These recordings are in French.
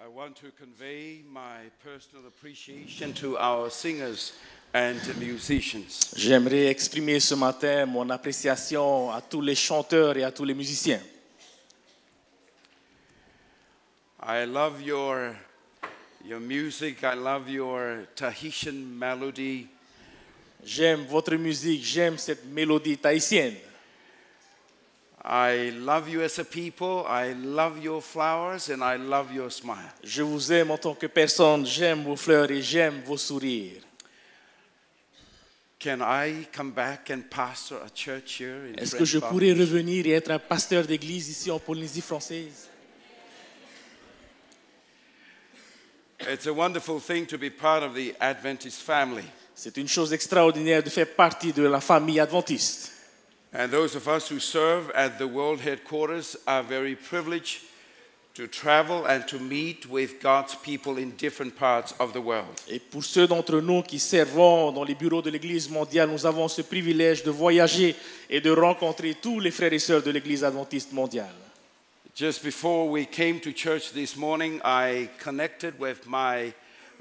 want to convey my personal appreciation to our singers and musicians. J'aimerais exprimer ce matin mon appréciation à tous les chanteurs et à tous les musiciens. I love your music. I love your Tahitian melody. J'aime votre musique, j'aime cette mélodie tahitienne. I love you as a people. I love your flowers and I love your smile. Je vous aime en tant que personne, j'aime vos fleurs et j'aime vos sourires. Can I come back and pastor a church here in Est-ce que je French pourrais Polynesia? revenir et être un pasteur d'église ici en Polynésie française? It's a wonderful thing to be part of the Adventist family. C'est une chose extraordinaire de faire partie de la famille adventiste. And those of us who serve at the world headquarters are very privileged to travel and to meet with God's people in different parts of the world. Et pour ceux d'entre nous qui servons dans les bureaux de l'Église mondiale, nous avons ce privilège de voyager et de rencontrer tous les frères et sœurs de l'Église adventiste mondiale. Just before we came to church this morning, I connected with my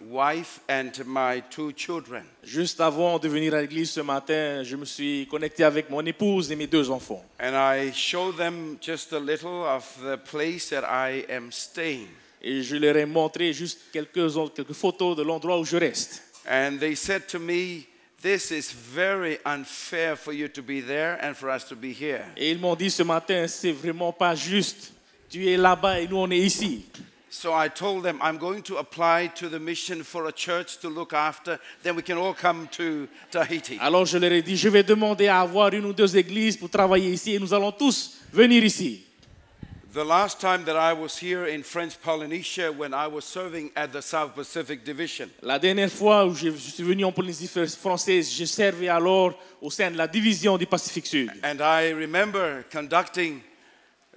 wife and my two children. Juste avant de venir à l'église ce matin, je me suis connecté avec mon épouse et mes deux enfants. And I showed them just a little of the place that I am staying. Et je leur ai montré juste quelques photos de l'endroit où je reste. And they said to me, "This is very unfair for you to be there and for us to be here." Et ils m'ont dit ce matin, c'est vraiment pas juste. Tu es là-bas et nous on est ici. So I told them, I'm going to apply to the mission for a church to look after. Then we can all come to Tahiti. Alors je leur ai dit, je vais demander à avoir une ou deux églises pour travailler ici et nous allons tous venir ici. The last time that I was here in French Polynesia, when I was serving at the South Pacific Division, La dernière fois où je suis venu en Polynésie française, je servais alors au sein de la division du Pacifique Sud. and I remember conducting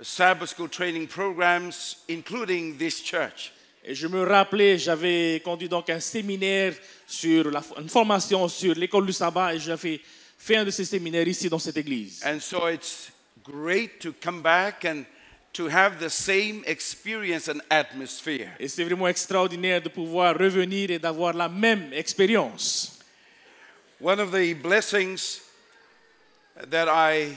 Sabbath school training programs, including this church. Et je me rappelais, j'avais conduit donc un séminaire sur une formation sur l'école du sabbat et j'avais fait un de ces séminaires ici dans cette église. And so it's great to come back and to have the same experience and atmosphere. Et c'est vraiment extraordinaire de pouvoir revenir et d'avoir la même expérience. One of the blessings that I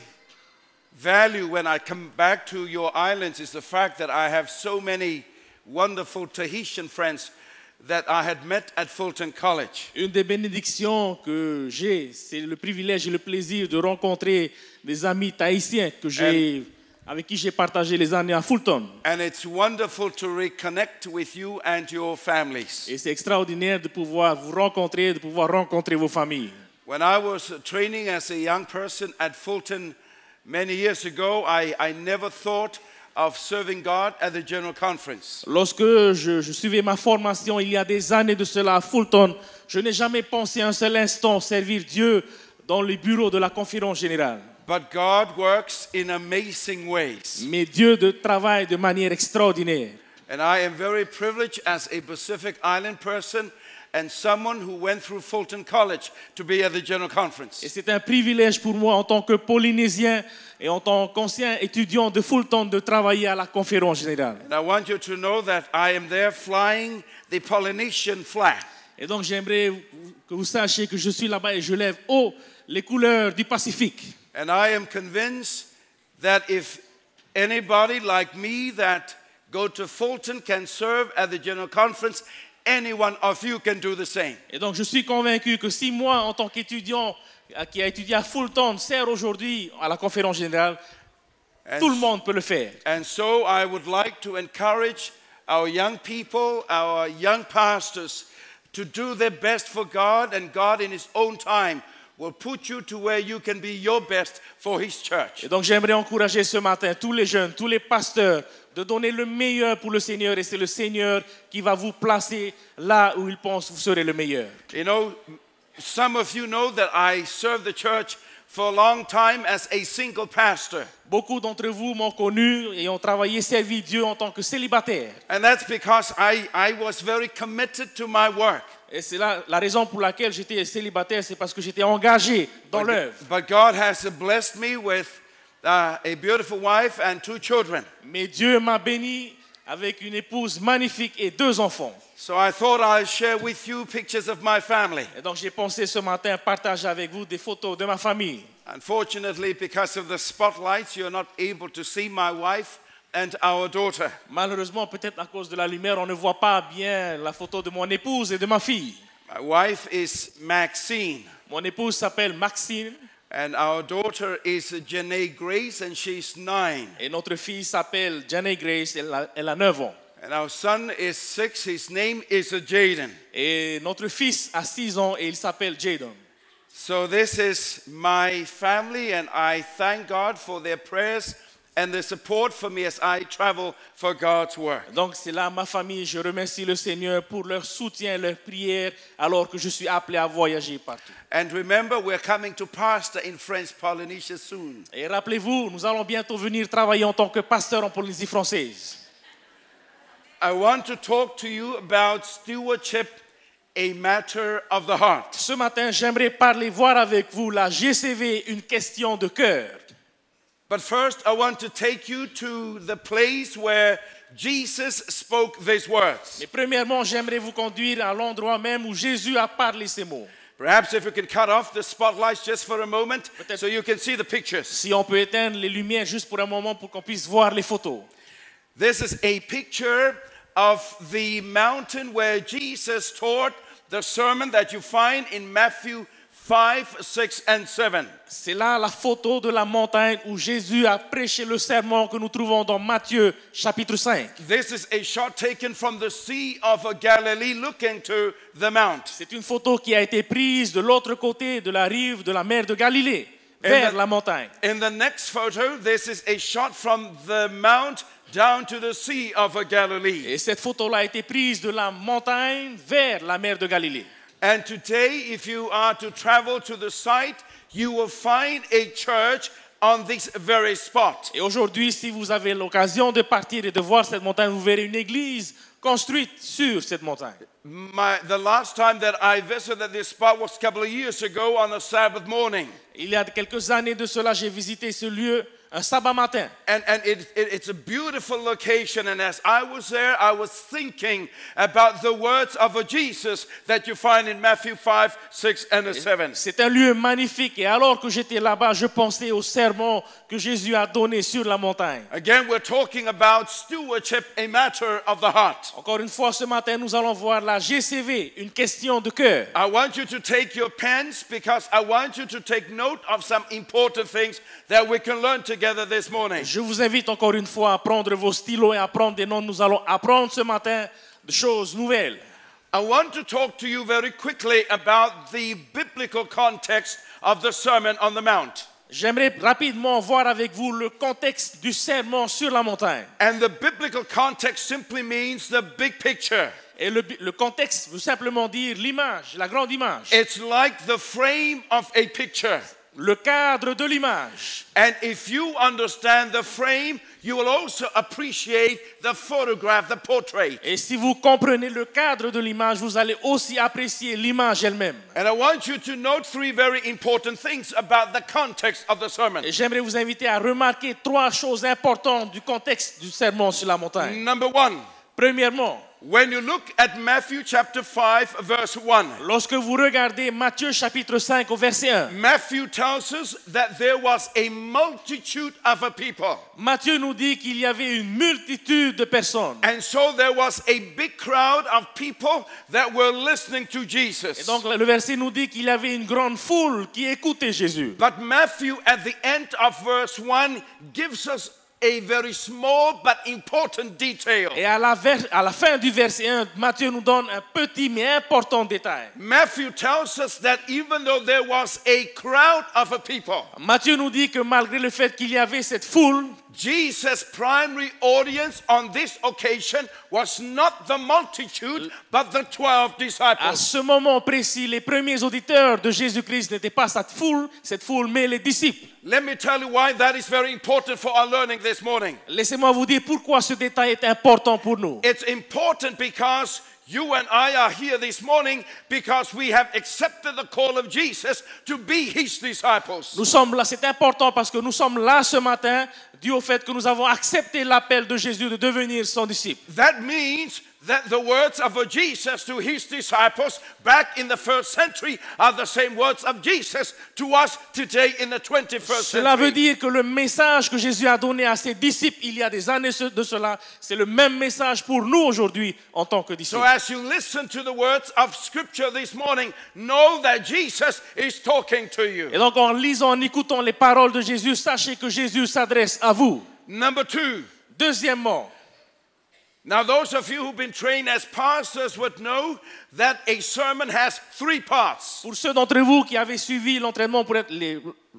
value when I come back to your islands is the fact that I have so many wonderful Tahitian friends that I had met at Fulton College. Une des bénédictions que j'ai, c'est le privilège et le plaisir de rencontrer des amis tahitiens avec qui j'ai partagé les années à Fulton. And it's wonderful to reconnect with you and your families. Et c'est extraordinaire de pouvoir vous rencontrer, de pouvoir rencontrer vos familles. When I was training as a young person at Fulton many years ago, I never thought of serving God at the General Conference. Lorsque je suivais ma formation il y a des années de cela à Fulton, je n'ai jamais pensé un seul instant servir Dieu dans les bureaux de la conférence générale. But God works in amazing ways. Mais Dieu travaille de manière extraordinaire. And I am very privileged as a Pacific Island person and someone who went through Fulton College to be at the General Conference. Et c'est un privilège pour moi en tant que Polynésien et en tant qu'ancien étudiant de Fulton de travailler à la conférence générale. And I want you to know that I am there flying the Polynesian flag. Et donc j'aimerais que vous sachiez que je suis là-bas et je lève haut les couleurs du Pacifique. And I am convinced that if anybody like me that go to Fulton can serve at the General Conference, any one of you can do the same. Et donc je suis convaincu que si moi, en tant qu'étudiant qui a étudié à Fulton, sert aujourd'hui à la conférence générale, tout le monde peut le faire. And so I would like to encourage our young people, our young pastors, to do their best for God, and God in His own time will put you to where you can be your best for His church. Et donc j'aimerais encourager ce matin tous les jeunes, tous les pasteurs, de donner le meilleur pour le Seigneur, et c'est le Seigneur qui va vous placer là où il pense que vous serez le meilleur. You know, some of you know that I served the church for a long time as a single pastor. Beaucoup d'entre vous m'ont connu et ont travaillé, servi Dieu en tant que célibataire. And that's because I was very committed to my work. Et c'est là la raison pour laquelle j'étais célibataire, c'est parce que j'étais engagé dans l'œuvre. But God has blessed me with a beautiful wife and two children. Mais Dieu m'a béni avec une épouse magnifique et 2 enfants. So I thought I'd share with you pictures of my family. Et donc j'ai pensé ce matin partager avec vous des photos de ma famille. Unfortunately, because of the spotlights, you're not able to see my wife and our daughter. Malheureusement, peut-être à cause de la lumière, on ne voit pas bien la photo de mon épouse et de ma fille. My wife is Maxine, Mon épouse s'appelle Maxine and our daughter is Janae Grace, and she's 9. et notre fille s'appelle Janae Grace, elle a 9 ans. And our son is 6. His name is Jaden. Et notre fils a 6 ans et il s'appelle Jaden. So this is my family, and I thank God for their prayers and their support for me as I travel for God's work. Donc c'est là ma famille, je remercie le Seigneur pour leur soutien, leur prière, alors que je suis appelé à voyager partout. And remember, we're coming to pastor in French Polynesia soon. Et rappelez-vous, nous allons bientôt venir travailler en tant que pasteur en Polynésie française. I want to talk to you about stewardship, a matter of the heart. Ce matin, j'aimerais voir avec vous la GCV, une question de cœur. But first, I want to take you to the place where Jesus spoke these words. Mais premièrement, j'aimerais vous conduire à l'endroit même où Jésus a parlé ces mots. Perhaps if you can cut off the spotlights just for a moment so you can see the pictures. Si on peut éteindre les lumières juste pour un moment pour qu'on puisse voir les photos. This is a picture of the mountain where Jesus taught the sermon that you find in Matthew 5, 6, and 7. C'est là la photo de la montagne où Jésus a prêché le sermon que nous trouvons dans Matthieu chapitre 5. This is a shot taken from the Sea of Galilee looking to the mount. C'est une photo qui a été prise de l'autre côté de la rive de la mer de Galilée, vers la montagne. In the next photo, this is a shot from the mount down to the Sea of Galilee. Et cette photo-là a été prise de la montagne vers la mer de Galilée. And today, if you are to travel to the site, you will find a church on this very spot. Et aujourd'hui, si vous avez l'occasion de partir et de voir cette montagne, vous verrez une église construite sur cette montagne. The last time that I visited this spot was a couple of years ago on a Sabbath morning. Il y a quelques années de cela, j'ai visité ce lieu un sabbat matin. And it's a beautiful location. And as I was there, I was thinking about the words of Jesus that you find in Matthew 5, 6, and 7. C'est un lieu magnifique. Et alors que j'étais là-bas, je pensais au sermon que Jésus a donné sur la montagne. Again, we're talking about stewardship, a matter of the heart. Encore une fois, ce matin, nous allons voir la GCV, une question de cœur. I want you to take your pens because I want you to take note of some important things that we can learn together this morning. Je vous invite encore une fois à prendre vos stylos et à prendre des notes. Nous allons apprendre ce matin de choses nouvelles. I want to talk to you very quickly about the biblical context of the Sermon on the Mount. J'aimerais rapidement voir avec vous le contexte du sermon sur la montagne. And the biblical context simply means the big picture. Et le contexte veut simplement dire l'image, la grande image. It's like the frame of a picture. Le cadre de l'image. And if you understand the frame, you will also appreciate the photograph, the portrait. Et si vous comprenez le cadre de l'image, vous allez aussi apprécier l'image elle-même. And I want you to note 3 very important things about the context of the sermon. Et j'aimerais vous inviter à remarquer 3 choses importantes du contexte du sermon sur la montagne. Number 1. Premièrement, When you look at Matthew chapter 5 verse 1, lorsque vous regardez Matthieu chapitre 5 au verset 1, Matthew tells us that there was a multitude of a people. Matthieu nous dit qu'il y avait une multitude de personnes. And so there was a big crowd of people that were listening to Et Jesus. donc le verset nous dit qu'il y avait une grande foule qui écoutait Jésus. But Matthew at the end of verse 1 gives us a very small but important detail. Et à la fin du verset 1, Matthieu nous donne un petit mais important détail. Matthew tells us that even though there was a crowd of a people, Matthieu nous dit que malgré le fait qu'il y avait cette foule, Jesus' primary audience on this occasion was not the multitude, but the 12 à disciples. ce moment précis, les premiers auditeurs de Jésus-Christ n'étaient pas cette foule, mais les disciples. Let me tell you why that is very important for our learning this morning. Laissez-moi vous dire pourquoi ce détail est important pour nous. It's important because You and I are here this morning because we have accepted the call of Jesus to be his disciples. Nous sommes là, c'est important parce que nous sommes là ce matin dû au fait que nous avons accepté l'appel de Jésus de devenir son disciple. That means that the words of Jesus to his disciples back in the first century are the same words of Jesus to us today in the 21st Cela veut century. dire que le message que Jésus a donné à ses disciples il y a des années de cela, c'est le même message pour nous aujourd'hui en tant que So disciples. as you listen to the words of Scripture this morning, know that Jesus is talking to you. Et donc en lisant, en écoutant les paroles de Jésus, sachez que Jésus s'adresse à vous. Number two, Deuxièmement, now those of you who've been trained as pastors would know that a sermon has three parts. pour ceux d'entre vous qui avez suivi l'entraînement pour être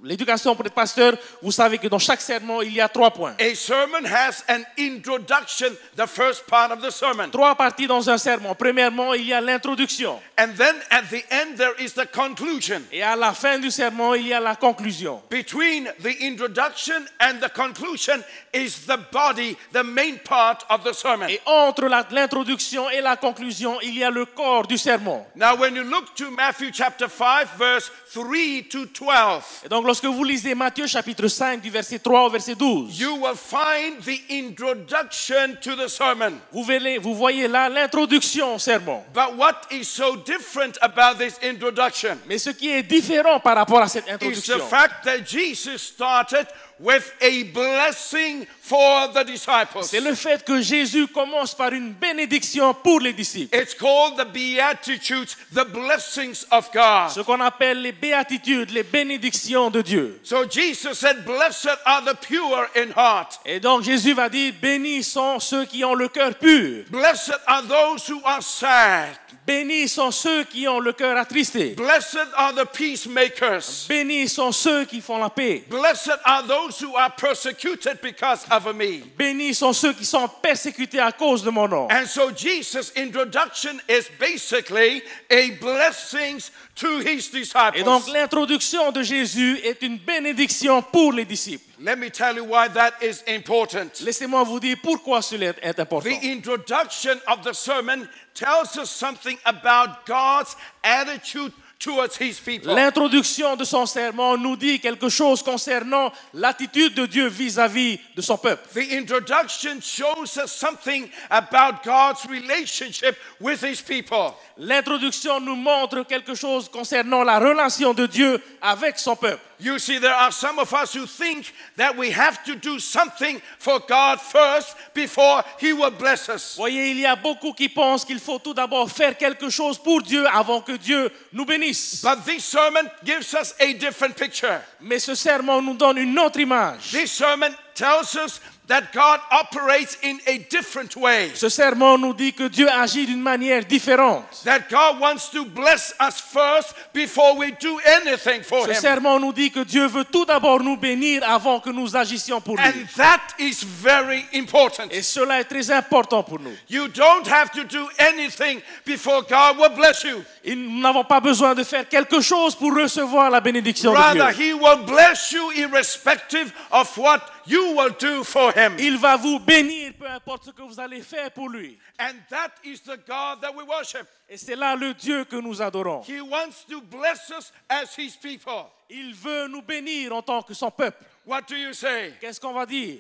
l'éducation pour être pasteur, vous savez que dans chaque sermon, il y a 3 points. A sermon has an introduction, the first part of the sermon. 3 parties dans un sermon. Premièrement, il y a l'introduction. And then at the end there is the conclusion. Et à la fin du sermon, il y a la conclusion. Between the introduction and the conclusion is the body, the main part of the sermon. Et entre l'introduction et la conclusion, il y a le corps du sermon. Now when you look to Matthew chapter 5 verse 3 to 12, Et donc lorsque vous lisez Matthieu chapitre 5 du verset 3 au verset 12, you will find the introduction to the sermon. vous voyez là l'introduction au sermon. But what is so different about this introduction Mais ce qui est différent par rapport à cette is introduction, the fact that Jesus started with a blessing for the disciples. c'est le fait que Jésus commence par une bénédiction pour les disciples. It's called the Beatitudes, the blessings of God. Ce qu'on appelle les béatitudes, les bénédictions de Dieu. So Jesus said, blessed are the pure in heart. Et donc Jésus va dire, bénis sont ceux qui ont le cœur pur. Blessed are those who are sad. Bénis sont ceux qui ont le cœur attristé. Blessed are the peacemakers. Bénis sont ceux qui font la paix. Blessed are those who are persecuted because of me. Bénis sont ceux qui sont persécutés à cause de mon nom. And so Jesus' introduction is basically a blessing to his disciples. Et donc l'introduction de Jésus est une bénédiction pour les disciples. Let me tell you why that is important. Laissez-moi vous dire pourquoi cela est important. The introduction of the sermon tells us something about God's attitude towards his people. L'introduction de son sermon nous dit quelque chose concernant l'attitude de Dieu vis-à-vis de son peuple. The introduction shows us something about God's relationship with his people. L'introduction nous montre quelque chose concernant la relation de Dieu avec son peuple. You see, there are some of us who think that we have to do something for God first before he will bless us. Voyez, il y a beaucoup qui pensent qu'il faut tout d'abord faire quelque chose pour Dieu avant que Dieu nous bénisse. But this sermon gives us a different picture. Mais ce sermon nous donne une autre image. This sermon tells us that God operates in a different way. Ce sermon nous dit que Dieu agit d'une manière différente. That God wants to bless us first before we do anything for Ce him. sermon nous dit que Dieu veut tout d'abord nous bénir avant que nous agissions pour lui. And that is very important. Et cela est très important pour nous. You don't have to do anything before God will bless you. Et nous n'avons pas besoin de faire quelque chose pour recevoir la bénédiction de Rather, Dieu. he will bless you irrespective of what you will do for him. Il va vous bénir, peu importe ce que vous allez faire pour lui. And that is the God that we worship. Et c'est là le Dieu que nous adorons. He wants to bless us as his people. Il veut nous bénir en tant que son peuple. What do you say? Qu'est-ce qu'on va dire?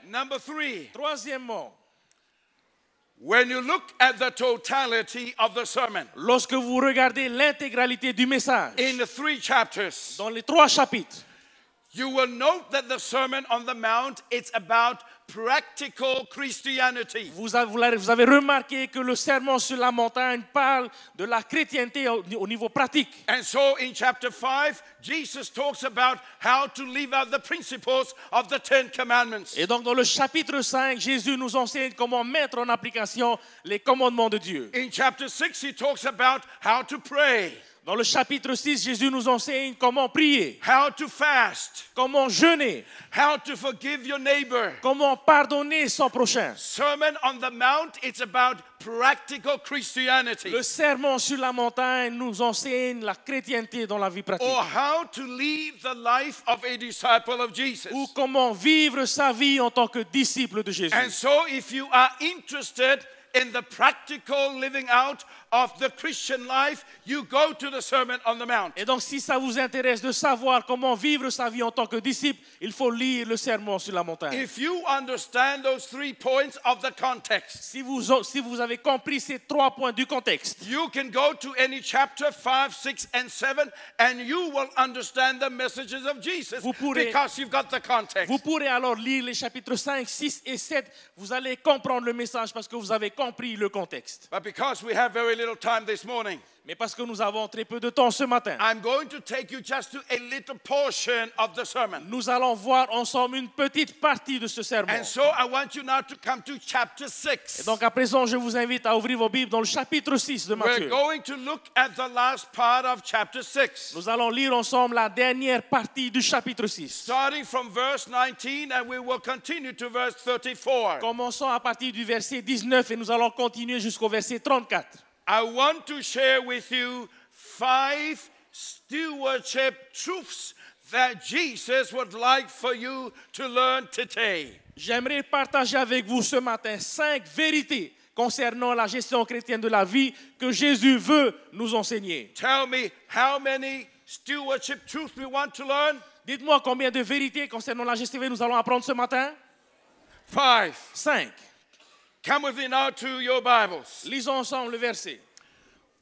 Number 3, Troisièmement, when you look at the totality of the sermon, lorsque vous regardez l'intégralité du message, in the 3 chapters, dans les 3 chapitres, you will note that the Sermon on the Mount, it's about practical Christianity. vous avez remarqué que le sermon sur la montagne parle de la chrétienté au niveau pratique. And so in chapter 5, Jesus talks about how to live out the principles of the 10 commandments. Et donc dans le chapitre 5, Jésus nous enseigne comment mettre en application les commandements de Dieu. In chapter 6, he talks about how to pray, Dans le chapitre 6, Jésus nous enseigne comment prier, how to fast, comment jeûner, how to forgive your neighbor. comment pardonner son prochain. Sermon on the Mount, it's about practical Christianity. Le sermon sur la montagne nous enseigne la chrétienté dans la vie pratique. Or how to live the life of a disciple of Jesus. Ou comment vivre sa vie en tant que disciple de Jésus. And so if you are interested in the practical living out of the Christian life, you go to the Sermon on the Mount. Et donc, si ça vous intéresse de savoir comment vivre sa vie en tant que disciple, il faut lire le sermon sur la montagne. If you understand those 3 points of the context, Si vous avez compris ces 3 points du contexte, you can go to any chapter 5, 6, and 7, and you will understand the messages of Jesus Vous pourrez- because you've got the context. vous pourrez alors lire les chapitres 5, 6 et 7. Vous allez comprendre le message parce que vous avez compris le contexte. But because we have very little time this morning, Mais parce que nous avons très peu de temps ce matin, I'm going to take you just to a little portion of the sermon. nous allons voir ensemble une petite partie de ce sermon. And so I want you now to come to chapter 6. Et donc à présent, je vous invite à ouvrir vos Bibles dans le chapitre 6 de We're Matthieu. going to look at the last part of chapter 6. Nous allons lire ensemble la dernière partie du chapitre 6. Starting from verse 19, and we will continue to verse 34. Commençons à partir du verset 19 et nous allons continuer jusqu'au verset 34. I want to share with you 5 stewardship truths that Jesus would like for you to learn today. J'aimerais partager avec vous ce matin 5 vérités concernant la gestion chrétienne de la vie que Jésus veut nous enseigner. Tell me how many stewardship truths we want to learn? Dites-moi combien de vérités concernant la gestion nous allons apprendre ce matin? 5. 5. Come with me now to your Bibles. Lisons ensemble le verset.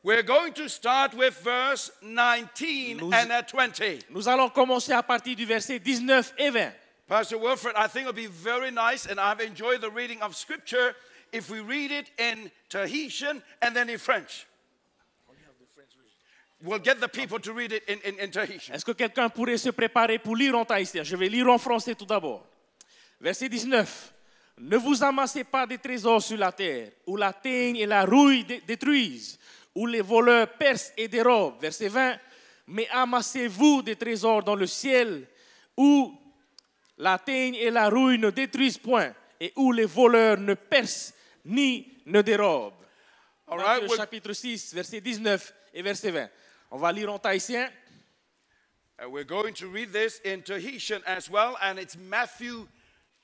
We're going to start with verse 19 and 20. Nous allons commencer à partir du verset 19 et 20. Pastor Wilfred, I think it would be very nice, and I've enjoyed the reading of Scripture, if we read it in Tahitian and then in French. We'll get the people to read it in Tahitian. Est-ce que quelqu'un pourrait se préparer pour lire en tahitien? Je vais lire en français tout d'abord. Verset 19. Ne vous amassez pas des trésors sur la terre, où la teigne et la rouille détruisent, où les voleurs percent et dérobent. Verset 20. Mais amassez-vous des trésors dans le ciel, où la teigne et la rouille ne détruisent point, et où les voleurs ne percent ni ne dérobent. All right, Matthieu chapitre 6, verset 19 et verset 20. On va lire en tahitien. We're going to read this in Tahitian as well, and it's Matthew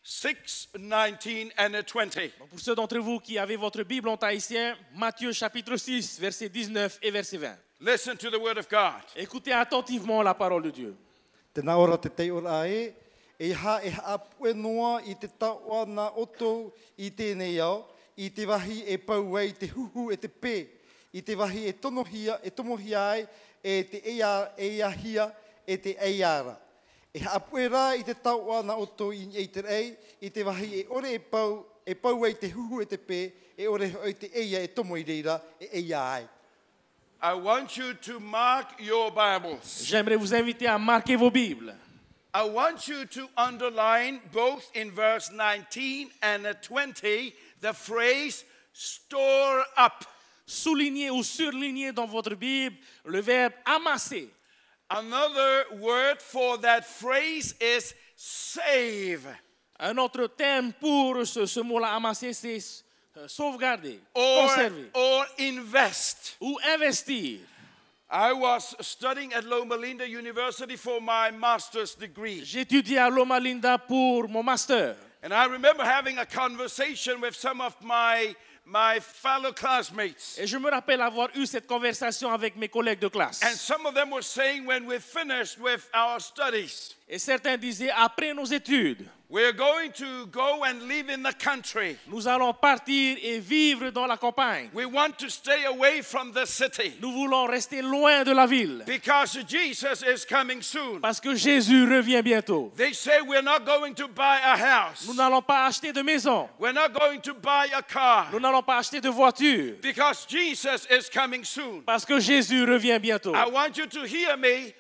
6, 19 and 20. Donc pour ceux d'entre vous qui avez votre Bible en tahitien, Matthieu chapitre 6, verset 19 et verset 20. Listen to the word of God. Écoutez attentivement la parole de Dieu. Tēnā ora te tei ora e ha apu e noa I te taua nā oto I tēnei au, I te wahi e pau ai te huhu e te pē, I te wahi e tomohia ai, e te eahia e te eiara. E apu e rā I te taua nā oto I te rei, I te wahi e ore e pau ai te huhu e te pē, e ore o te eia e tomo I reira e eia ai. I want you to mark your Bibles. J'aimerais vous inviter à marquer vos Bibles. I want you to underline both in verse 19 and 20 the phrase store up. Soulignez ou surlignez dans votre Bible le verbe amasser. Another word for that phrase is save Un autre terme pour ce mot-là amasser, c'est sauvegarder, or conserver invest. ou investir. I was studying at Loma Linda University for my master's degree. J'étudie à Loma Linda pour mon master. And I remember having a conversation with some of my fellow classmates. Et je me rappelle avoir eu cette conversation avec mes collègues de classe. And some of them were saying when we finished with our studies, Et certains disaient, après nos études, we're going to go and live in the country. nous allons partir et vivre dans la campagne. We want to stay away from the city Nous voulons rester loin de la ville. because Jesus is coming soon. Parce que Jésus revient bientôt. They say we're not going to buy a house. Nous n'allons pas acheter de maison. We're not going to buy a car Nous n'allons pas acheter de voiture. because Jesus is coming soon. Parce que Jésus revient bientôt. I want you to hear me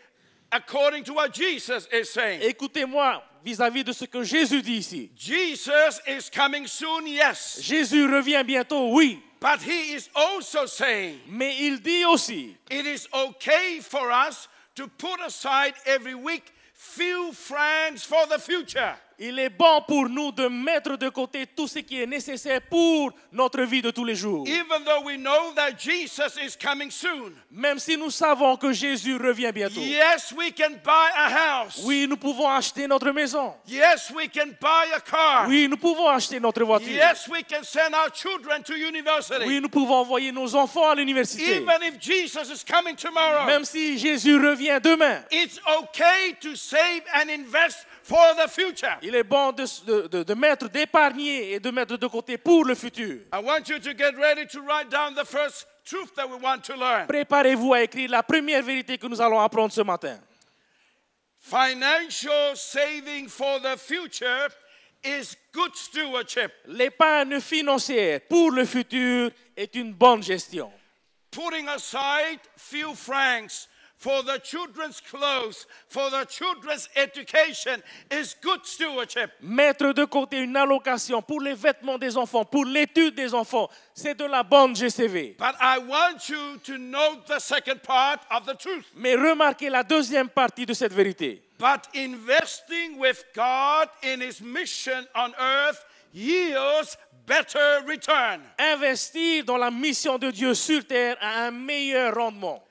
according to what Jesus is saying. Écoutez-moi vis-à-vis de ce que Jésus dit ici. Jesus is coming soon, yes. Jésus revient bientôt, oui. But he is also saying Mais il dit aussi, it is okay for us to put aside every week few francs for the future. Il est bon pour nous de mettre de côté tout ce qui est nécessaire pour notre vie de tous les jours. Even though we know that Jesus is coming soon. Même si nous savons que Jésus revient bientôt. Yes, we can buy a house. Oui, nous pouvons acheter notre maison. Yes, we can buy a car. Oui, nous pouvons acheter notre voiture. Yes, we can send our children to university. Oui, nous pouvons envoyer nos enfants à l'université. Even if Jesus is coming tomorrow. Même si Jésus revient demain. It's okay to save and invest for the future. Il est bon de mettre, d'épargner et de mettre de côté pour le futur. I want you to get ready to write down the first truth that we want to learn. Préparez-vous à écrire la première vérité que nous allons apprendre ce matin. Financial saving for the future is good stewardship. L'épargne financière pour le futur est une bonne gestion. Putting aside few francs for the children's clothes, for the children's education is good stewardship. Mettre de côté une allocation pour les vêtements des enfants, pour l'étude des enfants, c'est de la bonne GCV. But I want you to note the second part of the truth. Mais remarquez la deuxième partie de cette vérité. But investing with God in His mission on earth yields better return. Investir dans la mission de Dieu sur terre a un meilleur rendement.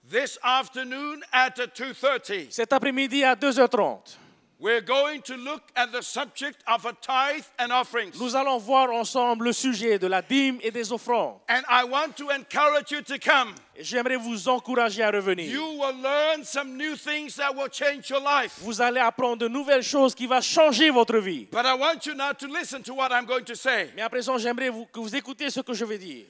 This afternoon at 2:30, Cet après-midi à 2h30, we're going to look at the subject of a tithe and offerings. nous allons voir ensemble le sujet de la dîme et des offrandes. And I want to encourage you to come. Et j'aimerais vous encourager à revenir. You will learn some new things that will change your life. Vous allez apprendre de nouvelles choses qui vont changer votre vie. But I want you now to listen to what I'm going to say. Mais à présent, j'aimerais que vous écoutiez ce que je vais dire.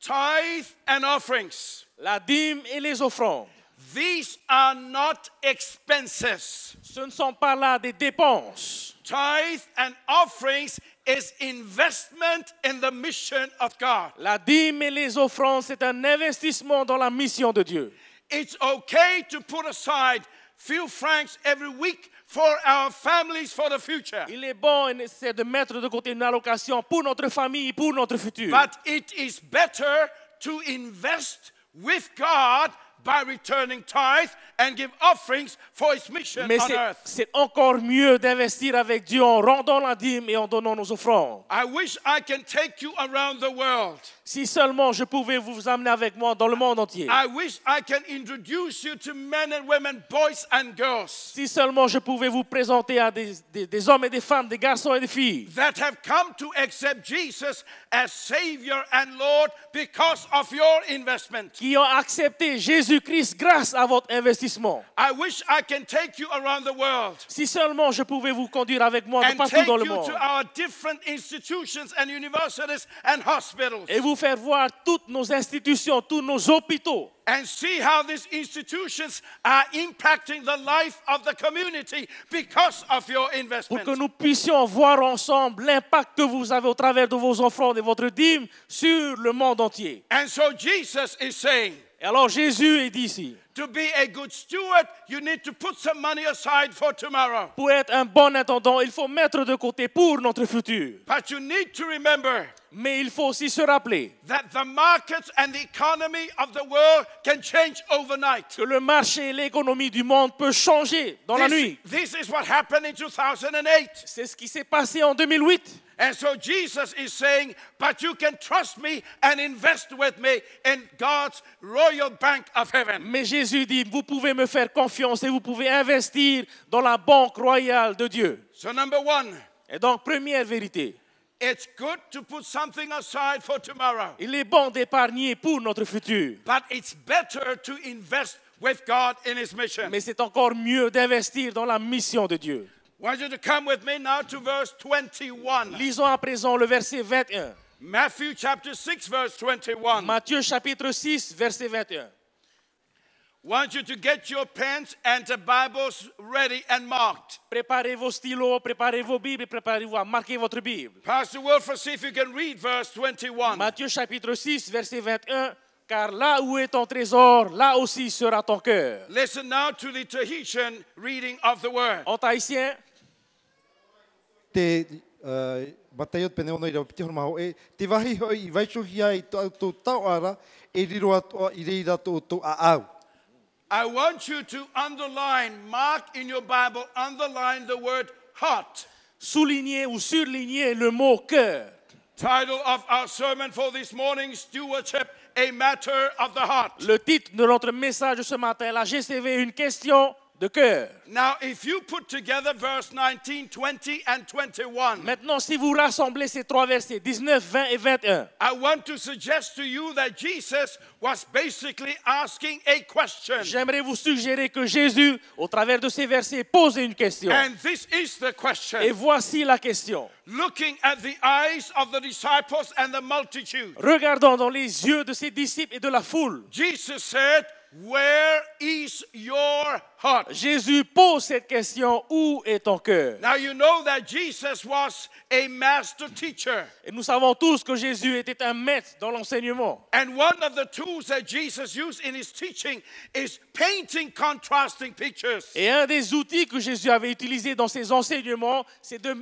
Tithe and offerings. La dîme et les offrandes, These are not expenses. ce ne sont pas là des dépenses. Tithe and offerings is investment in the mission of God. La dîme et les offrandes, c'est un investissement dans la mission de Dieu. It's okay to put aside few francs every week for our families for the future. Il est bon et nécessaire de mettre de côté une allocation pour notre famille, pour notre futur. But it is better to invest with God by returning tithe and give offerings for His mission Mais on earth. c'est encore mieux d'investir avec Dieu en rendant la dîme et en donnant nos offrandes. I wish I can take you around the world. Si seulement je pouvais vous amener avec moi dans le monde entier. I wish I can introduce you to men and women, boys and girls Si seulement je pouvais vous présenter à des hommes et des femmes, des garçons et des filles that have come to accept Jesus as Savior and Lord because of your investment. qui ont accepté Jésus-Christ grâce à votre investissement. I wish I can take you around the world Si seulement je pouvais vous conduire avec moi de and partout take dans le you monde to our different institutions and universities and hospitals et vous faire voir toutes nos institutions, tous nos hôpitaux and see how these institutions are impacting the life of the community because of your pour investment. que nous puissions voir ensemble l'impact que vous avez au travers de vos offrandes et votre dîme sur le monde entier. And so Jesus is saying, Et alors Jésus est dit ici, to be a good steward, you need to put some money aside for tomorrow. pour être un bon intendant, il faut mettre de côté pour notre futur. But you need to remember Mais il faut aussi se rappeler that the markets and the economy of the world can change overnight. que le marché et l'économie du monde peuvent changer dans la nuit. This is what happened in 2008. C'est ce qui s'est passé en 2008. And so Jesus is saying, but you can trust me and invest with me in God's royal bank of heaven. Mais Jésus dit, vous pouvez me faire confiance et vous pouvez investir dans la banque royale de Dieu. So number one, Et donc, première vérité, it's good to put something aside for tomorrow. il est bon d'épargner pour notre futur. But it's better to invest with God in His mission. Mais c'est encore mieux d'investir dans la mission de Dieu. I want you to come with me now to verse 21. Lisons à présent le verset 21. Matthew chapter 6, verse 21. Matthieu chapitre 6, verset 21. I want you to get your pens and the Bibles ready and marked. Préparez vos stylos, préparez vos Bibles, préparez-vous à marquer votre Bible. Pastor Wilford, see if you can read verse 21. Matthieu chapitre 6, verset 21. Car là où est ton trésor, là aussi sera ton cœur. Listen now to the Tahitian reading of the word. En tahitien, Te mataiot pene ono i rau piti hormaho e te wahi hoi I waisohia I tau tau ara e riro atoa I reira tō a au. I want you to underline, mark in your Bible, underline the word heart. Soulignez ou surlignez le mot cœur. Title of our sermon for this morning, Stewardship, a matter of the heart. Le titre de notre message de ce matin, la GCV, une question de cœur. Now, if you put together verse 19, 20, and 21, Maintenant, si vous rassemblez ces trois versets, 19, 20 et 21, I want to suggest to you that Jesus was basically asking a question. j'aimerais vous suggérer que Jésus, au travers de ces versets, pose une question. And this is the question. Et voici la question. Looking at the eyes of the disciples and the multitude, Regardons dans les yeux de ses disciples et de la foule. Jesus said, "Where is your heart?" Jésus pose cette question, où est ton cœur? Now you know that Jesus was a master teacher. Et nous savons tous que Jésus était un maître dans l'enseignement. And one of the tools that Jesus used in his teaching is painting contrasting pictures. Et un des outils que Jésus avait utilisé dans ses enseignements, c'est de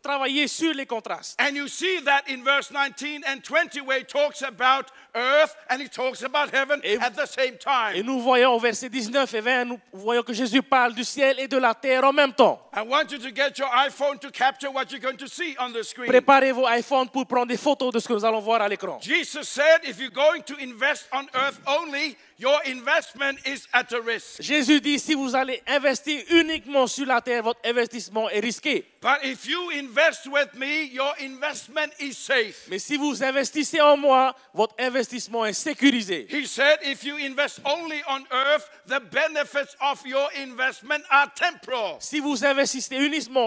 travailler sur les contrastes. And you see that in verse 19 and 20 where he talks about earth and he talks about heaven at the same time. Et nous voyons au verset 19 et 20, nous voyons que Jésus parle du ciel et de la terre en même temps. I want you to get your iPhone to capture what you're going to see on the screen. Préparez vos iPhones pour prendre des photos de ce que nous allons voir à l'écran. Jesus said, if you're going to invest on earth only, your investment is at a risk. Jésus dit, si vous allez investir uniquement sur la terre, votre investissement est risqué. But if you invest with me, your investment is safe. Mais si vous investissez en moi, votre investissement est sécurisé. He said, if you invest only on earth, the benefits of your investment are temporal. Si vous investissez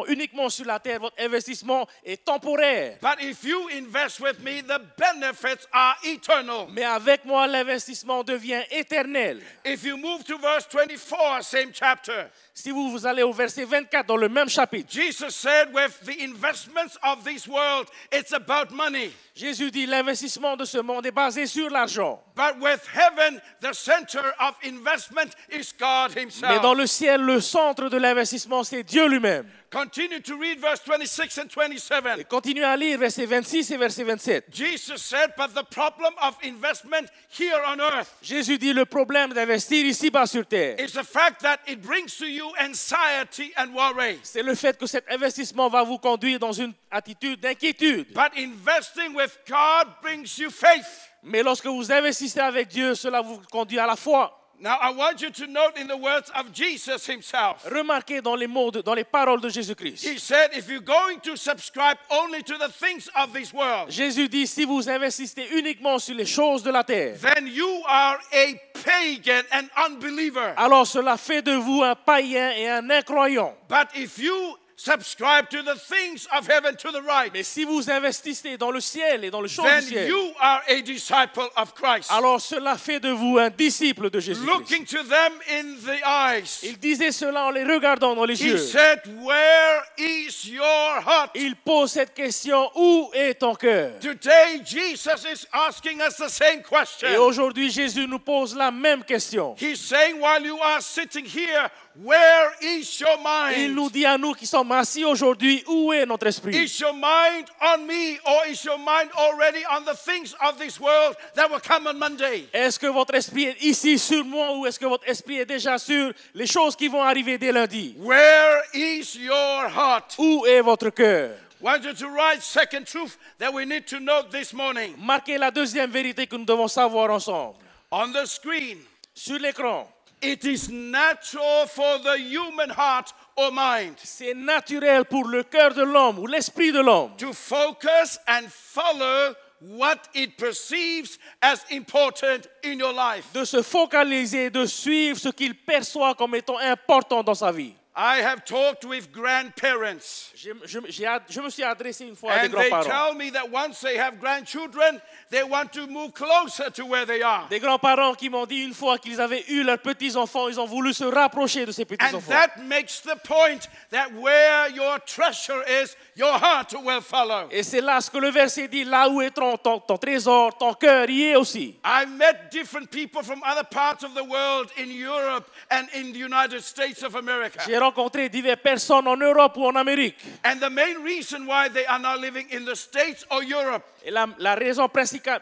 uniquement sur la terre, votre investissement est temporaire. But if you invest with me, the benefits are eternal. Mais avec moi, l'investissement devient éternel. If you move to verse 24, same chapter, Si vous allez au verset 24 dans le même chapitre, Jesus said, with the investments of this world, it's about money. Jésus dit l'investissement de ce monde est basé sur l'argent. But with heaven, the center of investment is God himself. Mais dans le ciel, le centre de l'investissement, c'est Dieu lui-même. Continue to read verse 26 and 27. Et continuez à lire verset 26 et verset 27. Jesus said, but the problem of investment here on earth Jésus dit le problème d'investir ici-bas sur terre, is the fact that it brings to you anxiety and worry. c'est le fait que cet investissement va vous conduire dans une attitude d'inquiétude. But investing with God brings you faith. Mais lorsque vous investissez avec Dieu, cela vous conduit à la foi. Now, I want you to note in the words of Jesus himself. Remarquez dans les mots, dans les paroles de Jésus-Christ. He said, if you're going to subscribe only to the things of this world, Jésus dit, si vous investissez uniquement sur les choses de la terre, then you are a pagan and unbeliever. alors cela fait de vous un païen et un incroyant. But if you subscribe to the things of heaven to the right, Mais si vous investissez dans le ciel et dans les choses then du ciel, you are a disciple of Christ. alors cela fait de vous un disciple de Jésus-Christ. Looking to them in the eyes, Il disait cela en les regardant dans les he yeux. said, where is your heart? Il pose cette question, où est ton cœur? Today, Jesus is asking us the same question. Et aujourd'hui, Jésus nous pose la même question. He's saying, while you are sitting here, where is your Il mind? nous dit à nous qui sommes assis aujourd'hui, où est notre esprit? Is your mind on me, or is your mind already on the things of this world that will come on Monday? Est-ce que votre esprit est ici sur moi ou est-ce que votre esprit est déjà sur les choses qui vont arriver dès lundi? Where is your heart? Où est votre cœur? I want you to write second truth that we need to note this morning. Marquez la deuxième vérité que nous devons savoir ensemble. On the screen, Sur l'écran, it is natural for the human heart or mind c'est naturel pour le cœur de l'homme ou l'esprit de l'homme to focus and follow what it perceives as important in your life. de se focaliser, de suivre ce qu'il perçoit comme étant important dans sa vie. I have talked with grandparents, Je me suis adressé une fois à des and they grands-parents. tell me that once they have grandchildren, they want to move closer to where they are. Des grands-parents qui m'ont dit une fois qu'ils avaient eu leurs petits-enfants, ils ont voulu se rapprocher de ces And petits-enfants. that makes the point that where your treasure is, your heart will follow. Et c'est là ce que le verset dit, là où est ton trésor, ton cœur y est aussi. I met different people from other parts of the world in Europe and in the United States of America. J'ai rencontré diverses personnes en Europe ou en Amérique. And the main reason why they are not living in the States or Europe Et la raison principale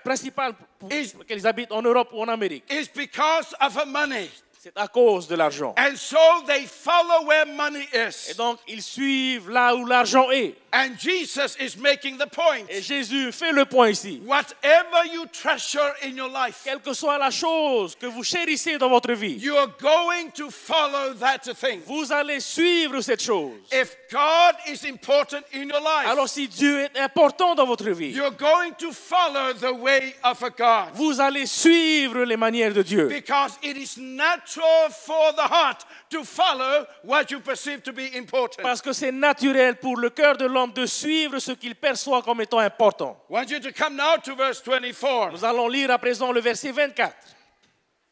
pour Is- laquelle ils habitent en Europe ou en Amérique, is because of money. C'est à cause de l'argent. And so they follow where money Et is. donc, ils suivent là où l'argent est. And Jesus is making the point. Et Jésus fait le point ici. Whatever you treasure in your life, Quelle que soit la chose que vous chérissez dans votre vie, you are going to follow that thing. vous allez suivre cette chose. If God is important in your life, Alors si Dieu est important dans votre vie, you're going to follow the way of a God. vous allez suivre les manières de Dieu. Because it is natural for the heart to follow what you perceive to be important. Parce que c'est naturel pour le cœur de l'homme de suivre ce qu'il perçoit comme étant important. I want you to come now to verse 24. Nous allons lire à présent le verset 24.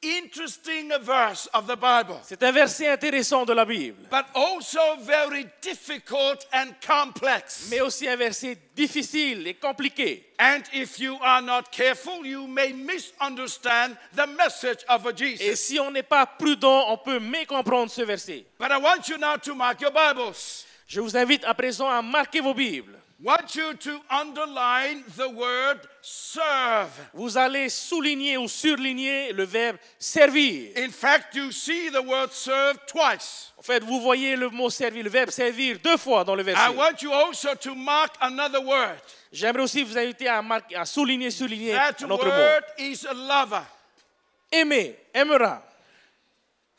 Interesting verse of the Bible, C'est un verset intéressant de la Bible, but also very difficult and complex. mais aussi un verset difficile et compliqué. And if you are not careful, you may misunderstand the message of Et Jesus. si on n'est pas prudent, on peut mécomprendre ce verset. But I want you now to mark your Bibles. Je vous invite à présent à marquer vos Bibles. Want you to underline the word serve. Vous allez souligner ou surligner le verbe servir. In fact, you see the word serve twice. En fait, vous voyez le mot servir, le verbe servir 2 fois dans le I verset. want you also to mark another word. J'aimerais aussi vous inviter à marquer, à souligner That un autre mot. word is a lover. Aimer, aimera.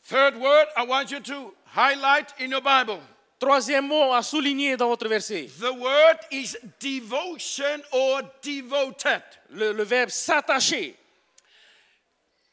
Third word I want you to highlight in your Bible. Troisième mot à souligner dans votre verset. The word is devotion or devoted. Le verbe s'attacher.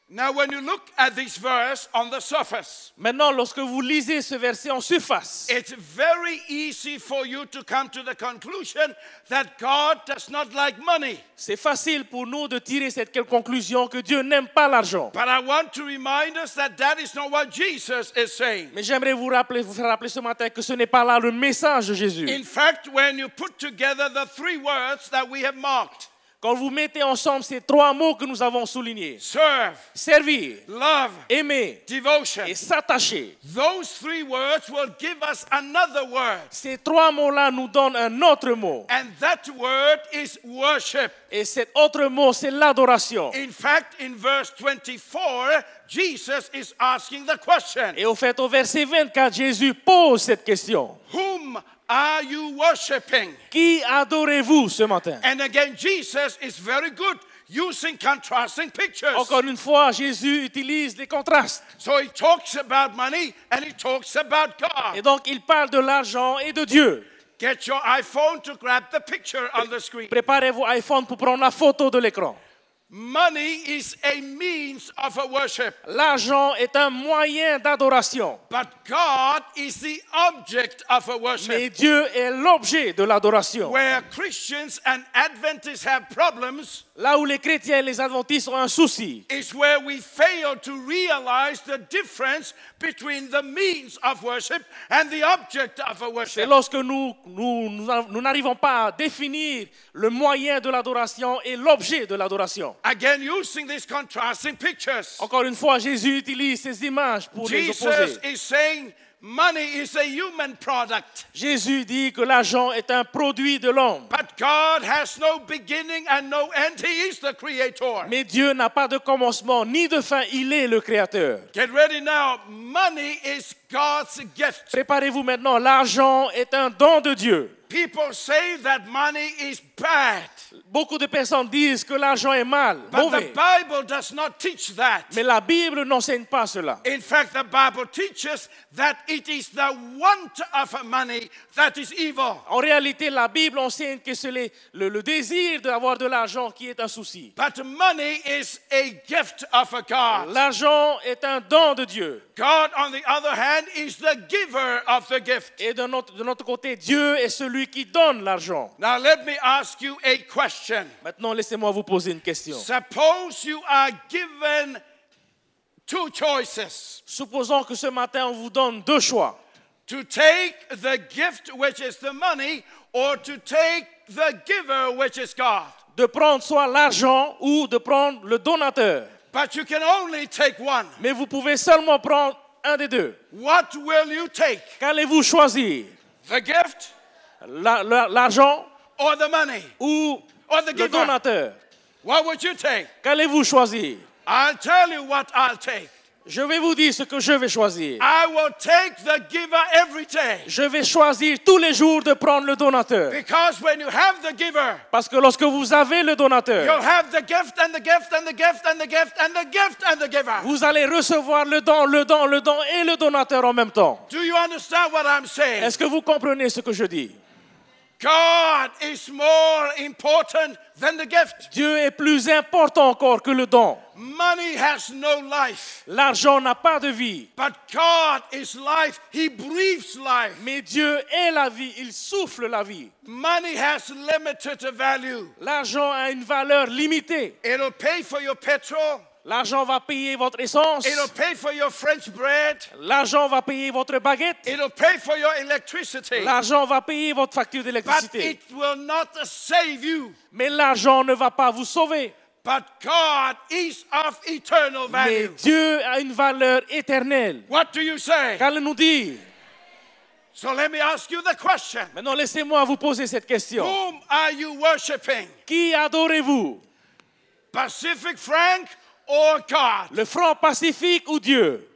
Now, when you look at this verse on the surface, Maintenant, lorsque vous lisez ce verset en surface, it's very easy for you to come to the conclusion that God does not like money. c'est facile pour nous de tirer cette conclusion que Dieu n'aime pas l'argent. But I want to remind us that that is not what Jesus is saying. Mais j'aimerais vous faire rappeler ce matin que ce n'est pas là le message de Jésus. In fact, when you put together the three words that we have marked, Quand vous mettez ensemble ces 3 mots que nous avons soulignés, serve, servir, love, aimer devotion, et s'attacher, those three words will give us another word. ces 3 mots-là nous donnent un autre mot. And that word is worship. Et cet autre mot, c'est l'adoration. In fact, in verse 24, Jesus is asking the question, Et au fait, au verset 24, Jésus pose cette question. whom are you worshiping? Qui adorez-vous ce matin? And again, Jesus is very good using contrasting pictures. Encore une fois, Jésus utilise les contrastes. So he talks about money and he talks about Et God. donc, il parle de l'argent et de Dieu. Get your iPhone to grab the picture on the screen. Préparez vos iPhones pour prendre la photo de l'écran. Money is a means of a worship, L'argent est un moyen d'adoration. but God is the object of a worship. Mais Dieu est l'objet de l'adoration. Where Christians and Adventists have problems Là où les chrétiens et les adventistes ont un souci, is where we fail to realize the difference between the means of worship and the object of a c'est worship. lorsque nous n'arrivons pas à définir le moyen de l'adoration et l'objet de l'adoration. Again, using these contrasting pictures, Encore une fois, Jésus utilise ces images pour les Jesus opposer. is saying money is a human product, Jésus dit que l'argent est un produit de l'homme. but God has no beginning and no end. He is the creator. Mais Dieu n'a pas de commencement ni de fin, il est le créateur. Get ready now. Money is God's gift. Préparez-vous maintenant, l'argent est un don de Dieu. People say that money is bad, Beaucoup de personnes disent que l'argent est mal, but the mauvais. Bible does not teach that. Mais la Bible n'enseigne pas cela. In fact, the Bible teaches that it is the want of money that is evil. En réalité, la Bible enseigne que c'est le désir d'avoir de l'argent qui est un souci. But money is a gift of a God. L'argent est un don de Dieu. God, on the other hand, is the giver of the gift. Et de notre côté, Dieu est celui qui donne l'argent. Now, let me ask you a question. Maintenant, laissez-moi vous poser une question. Suppose you are given two choices: Supposons que ce matin, on vous donne 2 choix. to take the gift, which is the money, or to take the giver, which is God. De prendre soit l'argent ou de prendre le donateur. But you can only take one. Mais vous pouvez seulement prendre un des deux. What will you take? Qu'allez-vous choisir? The gift L'argent or the money ou or the le giver? donateur? What would you take? Qu'allez-vous choisir? I'll tell you what I'll take. Je vais vous dire ce que je vais choisir. I will take the giver every day. Je vais choisir tous les jours de prendre le donateur. Because when you have the giver, Parce que lorsque vous avez le you'll donateur, have the gift and the gift and the gift and the gift and the gift and the giver. vous allez recevoir le don et le donateur en même temps. Do you understand what I'm saying? Est-ce que vous comprenez ce que je dis? God is more important than the gift. Dieu est plus important encore que le don. Money has no life, L'argent n'a pas de vie. but God is life. He breathes life. Mais Dieu est la vie, il souffle la vie. Money has limited value. L'argent a une valeur limitée. It'll pay for your petrol. L'argent va payer votre essence. It'll pay for your French bread. L'argent va payer votre baguette. It'll pay for your electricity. L'argent va payer votre facture But d'électricité. it will not save you. Mais l'argent ne va pas vous sauver. But God is of eternal Mais value. Dieu a une valeur éternelle. What do you say? Qu'allons-nous dire? So let me ask you the question. Maintenant, laissez-moi vous poser cette question. Whom are you worshiping? Qui adorez-vous? Pacific Frank or God? Le franc pacifique ou Dieu?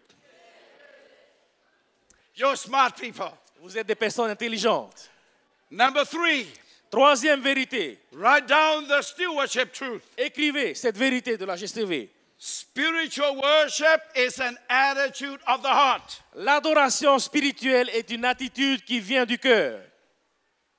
You're smart people. Vous êtes des personnes intelligentes. Number 3, Troisième vérité. write down the stewardship truth. Écrivez cette vérité de la GCV. Spiritual worship is an attitude of the heart. L'adoration spirituelle est une attitude qui vient du cœur.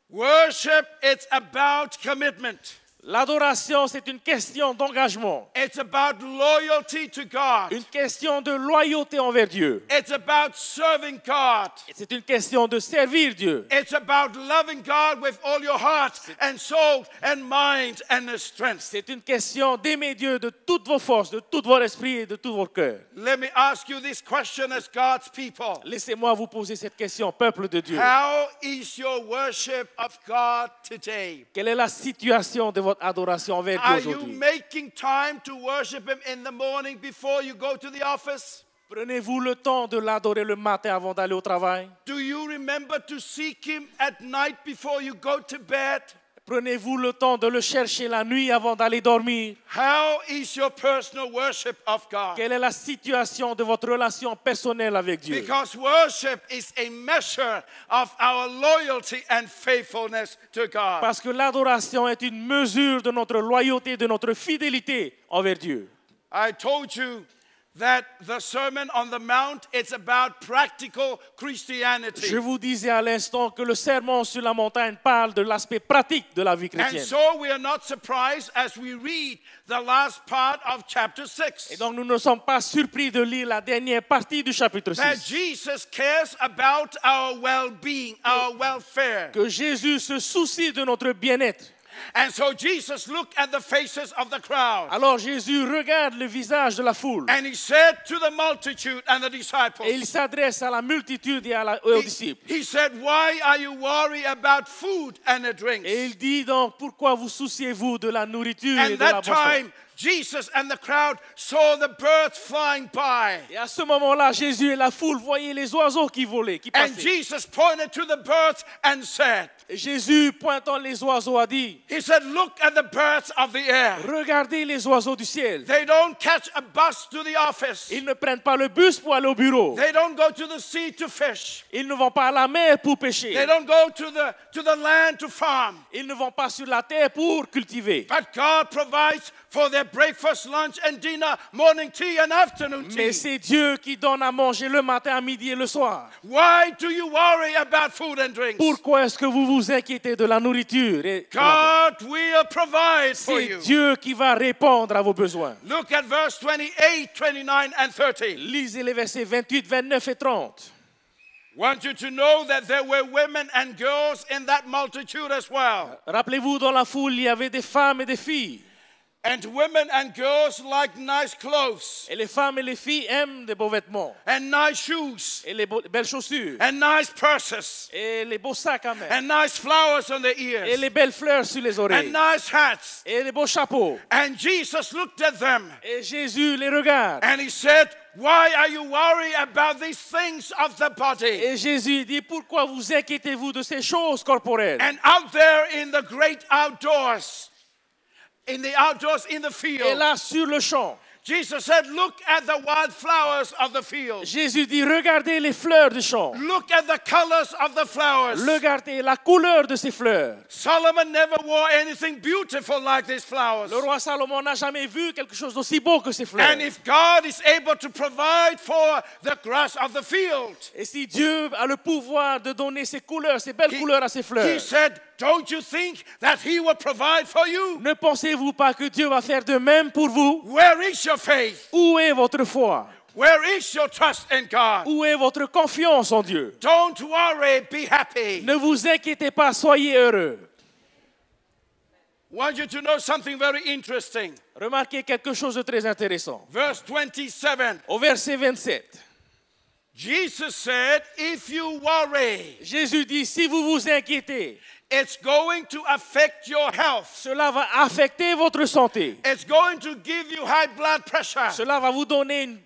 Worship, it's about commitment. L'adoration, c'est une question d'engagement. It's about loyalty to God. Une question de loyauté envers Dieu. It's about serving God. C'est une question de servir Dieu. It's about loving God with all your heart and soul and mind and strength. C'est une question d'aimer Dieu de toutes vos forces, de tout votre esprit et de tout votre cœur. Let me ask you this question as God's people. Laissez-moi vous poser cette question, peuple de Dieu. How is your worship of God today? Quelle est la situation de votre adoration envers Are Dieu you aujourd'hui? making time to worship Him in the morning before you go to the office? Prenez-vous le temps de l'adorer le matin avant d'aller au travail? Do you remember to seek Him at night before you go to bed? Prenez-vous le temps de le chercher la nuit avant d'aller dormir? How is your personal worship of God? Quelle est la situation de votre relation personnelle avec Dieu? Because worship is a measure of our loyalty and faithfulness to God. Parce que l'adoration est une mesure de notre loyauté, de notre fidélité envers Dieu. I told you that the Sermon on the Mount, it's about practical Christianity. Je vous disais à l'instant que le sermon sur la montagne parle de l'aspect pratique de la vie And chrétienne. so we are not surprised as we read the last part of chapter 6 Et donc nous ne sommes pas surpris de lire la dernière partie du chapitre that 6. Jesus cares about our well-being, our welfare. Que Jésus se soucie de notre bien-être. And so Jesus looked at the faces of the crowd. Alors Jésus regarde le visage de la foule. And he said to the multitude and the disciples, Et il s'adresse à la multitude et aux disciples. he said, why are you worried about food and the drinks? Et il dit donc, pourquoi vous souciez-vous de la nourriture et And de la that boisson? time, Jesus and the crowd saw the birds flying by. Et à ce moment-là, Jésus et la foule voyaient les oiseaux qui volaient, qui And passaient. Jesus pointed to the birds and said, Et Jésus, pointant les oiseaux, a dit, he said, look at the birds of the air. regardez les oiseaux du ciel. They don't catch a bus to the office. Ils ne prennent pas le bus pour aller au bureau. They don't go to the sea to fish. Ils ne vont pas à la mer pour They pêcher. don't go to the land to farm. Ils ne vont pas sur la terre pour cultiver. But God provides for their breakfast, lunch, and dinner, morning tea, and afternoon tea. Mais c'est Dieu qui donne à manger le matin, à midi et le soir. Why do you worry about food and drinks? Pourquoi est-ce que vous vous inquiétez de la nourriture? Et de la boisson? God will provide for C'est you. Dieu qui va répondre à vos besoins. Look at verse 28, 29, and 30. Lisez les versets 28, 29 et 30. Want you to know that there were women and girls in that multitude as well. Rappelez-vous, dans la foule, il y avait des femmes et des filles. And women and girls like nice clothes Et les femmes et les filles aiment des beaux vêtements. and nice shoes Et les belles chaussures. and nice purses Et les beaux sacs à main. and nice flowers on their Et ears les belles fleurs sur les and oreilles. nice hats. Et les beaux chapeaux. And Jesus looked at them Et Jésus les regarde. and he said, why are you worried about these things of the body? Et Jésus dit, pourquoi vous inquiétez-vous de ces choses corporelles? And out there in the great outdoors, in the Et field, là, sur le champ, Jesus said, look at the wild flowers of the field. Jésus dit, regardez les fleurs du champ. Look at the colors of the flowers. Regardez la couleur de ces fleurs. Solomon never wore anything beautiful like these flowers. Le roi Salomon n'a jamais vu quelque chose d'aussi beau que ces fleurs. And if God is able to provide for the grass of the field, Et si Dieu a le pouvoir de donner ces couleurs, ces belles couleurs à ces he fleurs, said, don't you think that he will provide for you? ne pensez-vous pas que Dieu va faire de même pour vous? Where is your faith? Où est votre foi? Where is your trust in God? Où est votre confiance en Dieu? Don't worry, be happy. Ne vous inquiétez pas, soyez heureux. I want you to know something very interesting. Remarquez quelque chose de très intéressant. Verse 27. Au verset 27, Jesus said, if you worry, Jésus dit, si vous vous inquiétez, it's going to affect your health. cela va affecter votre santé. It's going to give you high blood pressure. Cela va vous donner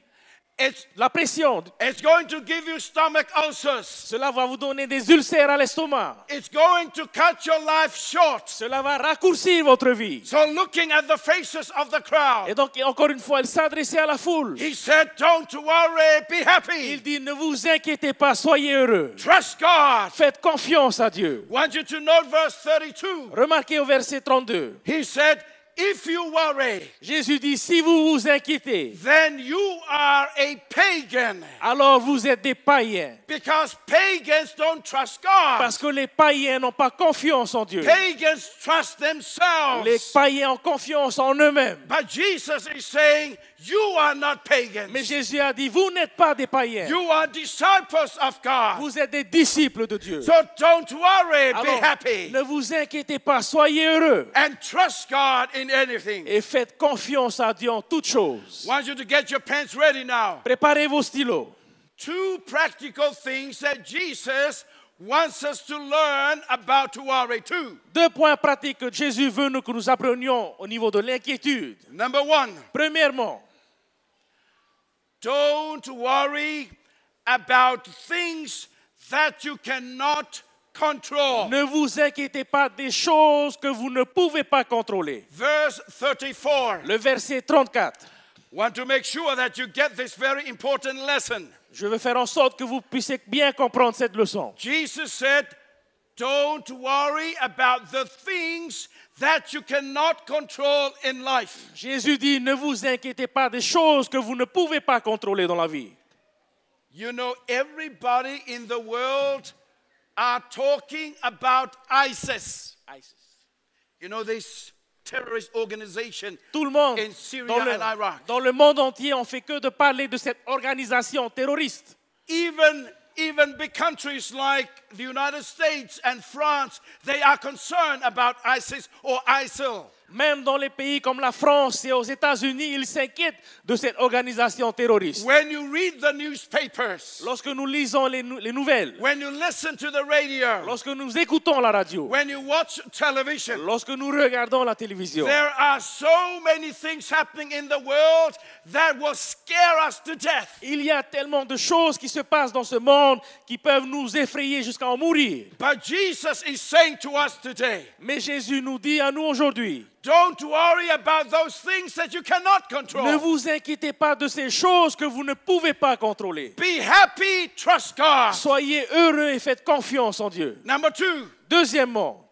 la pression. It's going to give you stomach ulcers. Cela va vous donner des ulcères à l'estomac. It's going to cut your life short. Cela va raccourcir votre vie. So looking at the faces of the crowd, Et donc, encore une fois, il s'adressait à la foule. he said, don't worry, be Il happy. dit, ne vous inquiétez pas, soyez heureux. Trust God. Faites confiance à Dieu. I want you to note verse 32. Remarquez au verset 32. He said, if you worry, Jésus dit, si vous vous inquiétez, then you are a pagan. alors vous êtes des païens. Because pagans don't trust God. Parce que les païens n'ont pas confiance en Dieu. Pagans trust Les themselves. païens ont confiance en eux-mêmes. But Jesus is saying, you are not pagans. Mais Jésus a dit, vous n'êtes pas des païens. You are disciples of God. Vous êtes des disciples de Dieu. So don't worry, be Alors, happy. ne vous inquiétez pas, soyez heureux. And trust God in anything. Et faites confiance à Dieu en toutes choses. I want you to get your pens ready now. Préparez vos stylos. Two practical things that Jesus wants us to learn about to worry too. 2 points pratiques que Jésus veut que nous apprenions au niveau de l'inquiétude. Number one, Premièrement, don't worry about things that you cannot control. ne vous inquiétez pas des choses que vous ne pouvez pas contrôler. Verse 34. Le verset 34. Want to make sure that you get this very important lesson. Je veux faire en sorte que vous puissiez bien comprendre cette leçon. Jesus said, don't worry about the things that you cannot control in life. Jésus dit, ne vous inquiétez pas des choses que vous ne pouvez pas contrôler dans la vie. You know, everybody in the world are talking about ISIS. You know, this terrorist organization Tout le monde in Syria and Iraq. dans le monde entier, on fait que de parler de cette organisation terroriste. Even big countries like the United States and France, they are concerned about ISIS or ISIL. Même dans les pays comme la France et aux États-Unis, ils s'inquiètent de cette organisation terroriste. When you read the newspapers, Lorsque nous lisons les nouvelles, when you listen to the radio, lorsque nous écoutons la radio, when you watch television, lorsque nous regardons la télévision, there are so many things happening in the world that will scare us to death. il y a tellement de choses qui se passent dans ce monde qui peuvent nous effrayer jusqu'à en mourir. But Jesus is saying to us today, Mais Jésus nous dit à nous aujourd'hui, don't worry about those things that you cannot ne control. vous inquiétez pas de ces choses que vous ne pouvez pas contrôler. Be happy, trust God. Soyez heureux et faites confiance en Dieu. Number two, Deuxièmement,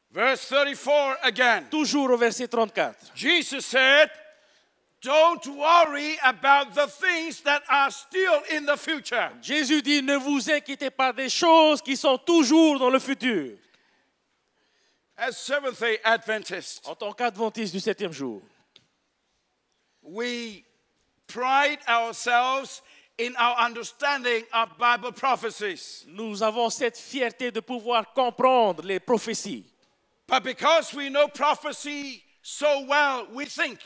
verse 34 again. toujours au verset 34, Jesus said, don't worry about the things that are still in the future. Jésus dit, ne vous inquiétez pas des choses qui sont toujours dans le futur. As Seventh-day Adventists, En tant qu'adventiste du 7e jour, we pride ourselves in our understanding of Bible prophecies. nous avons cette fierté de pouvoir comprendre les prophéties. But because we know prophecy so well, we think.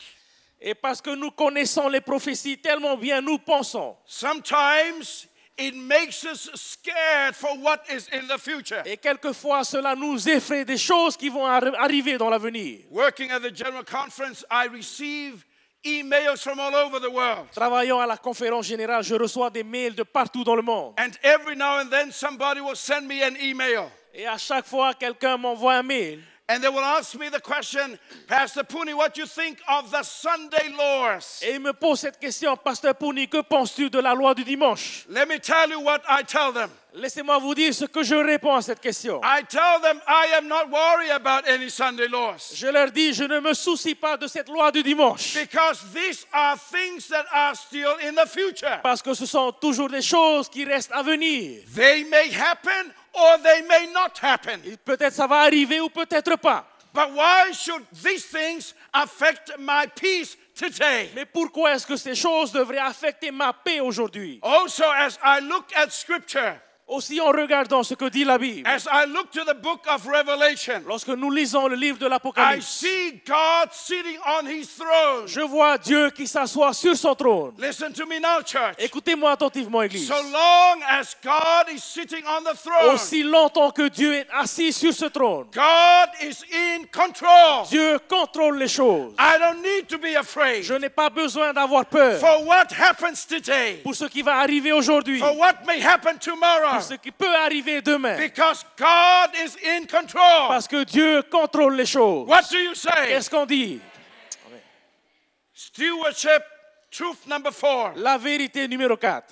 Et parce que nous connaissons les prophéties tellement bien, nous pensons. Sometimes it makes us scared for what is in the future. Et quelquefois, cela nous effraie des choses qui vont arriver dans l'avenir. Working at the General Conference, I receive emails from all over the world. Travaillant à la conférence générale, je reçois des mails de partout dans le monde. And every now and then somebody will send me an email. Et à chaque fois, quelqu'un m'envoie un mail. And they will ask me the question, Pastor Puni, what do you think of the Sunday laws? Et il me pose cette question, Pasteur Pouni, que penses-tu de la loi du dimanche? Let me tell you what I tell them. Laissez-moi vous dire ce que je réponds à cette question. I tell them I am not worried about any Sunday laws. Je leur dis, je ne me soucie pas de cette loi du dimanche. Because these are things that are still in the future. Parce que ce sont toujours des choses qui restent à venir. They may happen or they may not happen. Et peut-être ça va arriver ou peut-être pas. But why should these things affect my peace today? Mais pourquoi est-ce que ces choses devraient affecter ma paix aujourd'hui? Also, as I look at Scripture, Aussi en regardant ce que dit la Bible, as I look to the book of Revelation, lorsque nous lisons le livre de I l'Apocalypse, see God sitting on his throne. je vois Dieu qui s'assoit sur son trône. Listen to me now, church. Écoutez-moi attentivement, Église. So long as God is sitting on the throne, Aussi longtemps que Dieu est assis sur ce trône, God is in control. Dieu contrôle les choses. I don't need to be afraid Je n'ai pas besoin d'avoir peur for what happens today, pour ce qui va arriver aujourd'hui, for what may happen tomorrow, pour ce qui peut arriver demain, because God is in control. parce que Dieu contrôle les choses. What do you say? Qu'est-ce qu'on dit? Stewardship, truth number 4. La vérité numéro 4.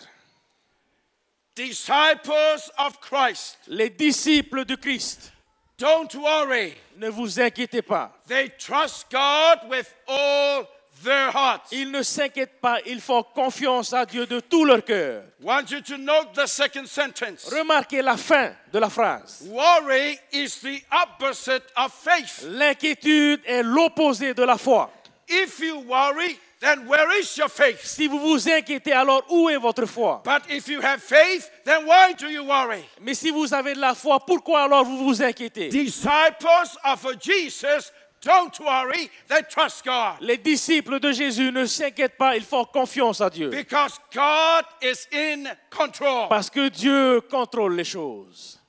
Disciples of Christ, Les disciples de Christ, don't worry. ne vous inquiétez pas. They trust God with all their hearts. Ils ne s'inquiètent pas, ils font confiance à Dieu de tout leur cœur. Want you to note the second sentence. Remarquez la fin de la phrase. Worry is the opposite of faith. L'inquiétude est l'opposé de la foi. If you worry, then where is your faith? Si vous vous inquiétez, alors où est votre foi? But if you have faith, then why do you worry? Mais si vous avez de la foi, pourquoi alors vous vous inquiétez? Disciples of Jesus don't worry, they trust God. Les disciples de Jésus ne s'inquiètent pas, ils font confiance à Dieu. Because God is in control. Parce que Dieu contrôle les choses.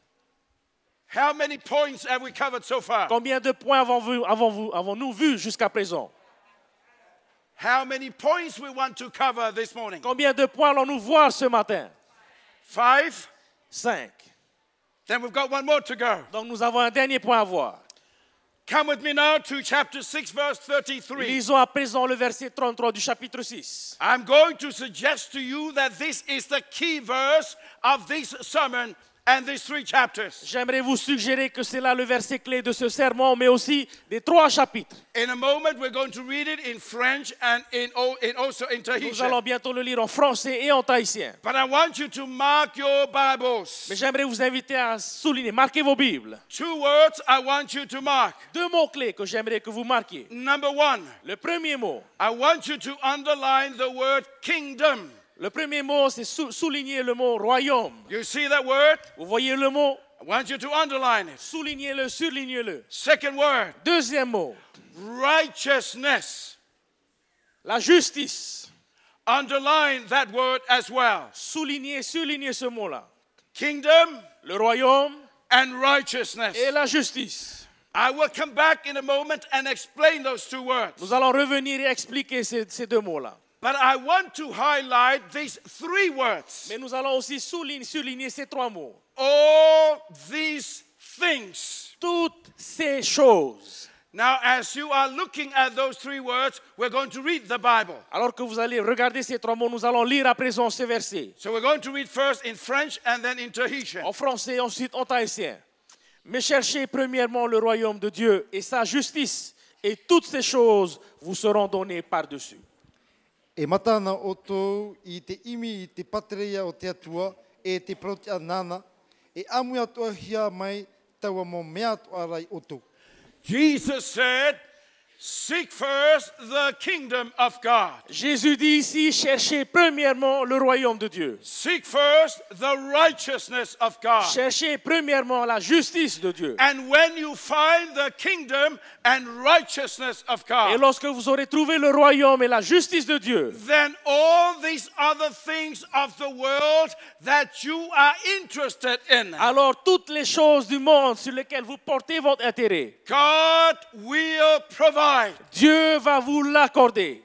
How many points have we covered so far? Combien de points avons-nous vus jusqu'à présent? How many points we want to cover this morning? Combien de points allons-nous voir ce matin? 5. 5. Then we've got one more to go. Donc nous avons un dernier point à voir. Come with me now to chapter 6, verse 33. Lisons à présent le verset 33 du chapitre 6. I'm going to suggest to you that this is the key verse of this sermon and these 3 chapters. J'aimerais vous suggérer que c'est là le verset clé de ce sermon, mais aussi des 3 chapitres. In a moment, we're going to read it in French and also in Nous Tahitian. allons bientôt le lire en français et en tahitien. But I want you to mark your Bibles. Mais j'aimerais vous inviter à souligner, marquez vos Bibles. 2 words I want you to mark. 2 mots-clés que j'aimerais que vous marquiez. Number 1, Le premier mot. I want you to underline the word kingdom. Le premier mot, c'est souligner le mot royaume. You see that word? Vous voyez le mot? I want you to underline it. Soulignez-le, surlignez-le. Second word, Deuxième mot. righteousness. La justice. Underline that word as well. Soulignez, surlignez ce mot-là. Kingdom Le royaume and righteousness. et la justice. I will come back in a moment and explain those 2 words. Nous allons revenir et expliquer ces 2 mots-là. But I want to highlight these 3 words. Mais nous allons aussi surligner ces 3 mots. All these things. Toutes ces choses. Now, as you are looking at those 3 words, we're going to read the Bible. Alors que vous allez regarder ces 3 mots, nous allons lire à présent ces versets. So we're going to read first in French and then in Tahitian. En français, ensuite en tahitien. Mais cherchez premièrement le royaume de Dieu et sa justice, et toutes ces choses vous seront données par-dessus. E matana o tō I te imi I te patereia o te atua e te proti anana e amu atua hia mai taua mo mea atua rai o tō. Jesus said, seek first the kingdom of God. Jésus dit ici, cherchez premièrement le royaume de Dieu. Seek first the righteousness of God. Cherchez premièrement la justice de Dieu. And when you find the kingdom and righteousness of Et God, lorsque vous aurez trouvé le royaume et la justice de Dieu, then all these other things of the world that you are interested in, alors toutes les choses du monde sur lesquelles vous portez votre intérêt, God will provide. Dieu va vous l'accorder.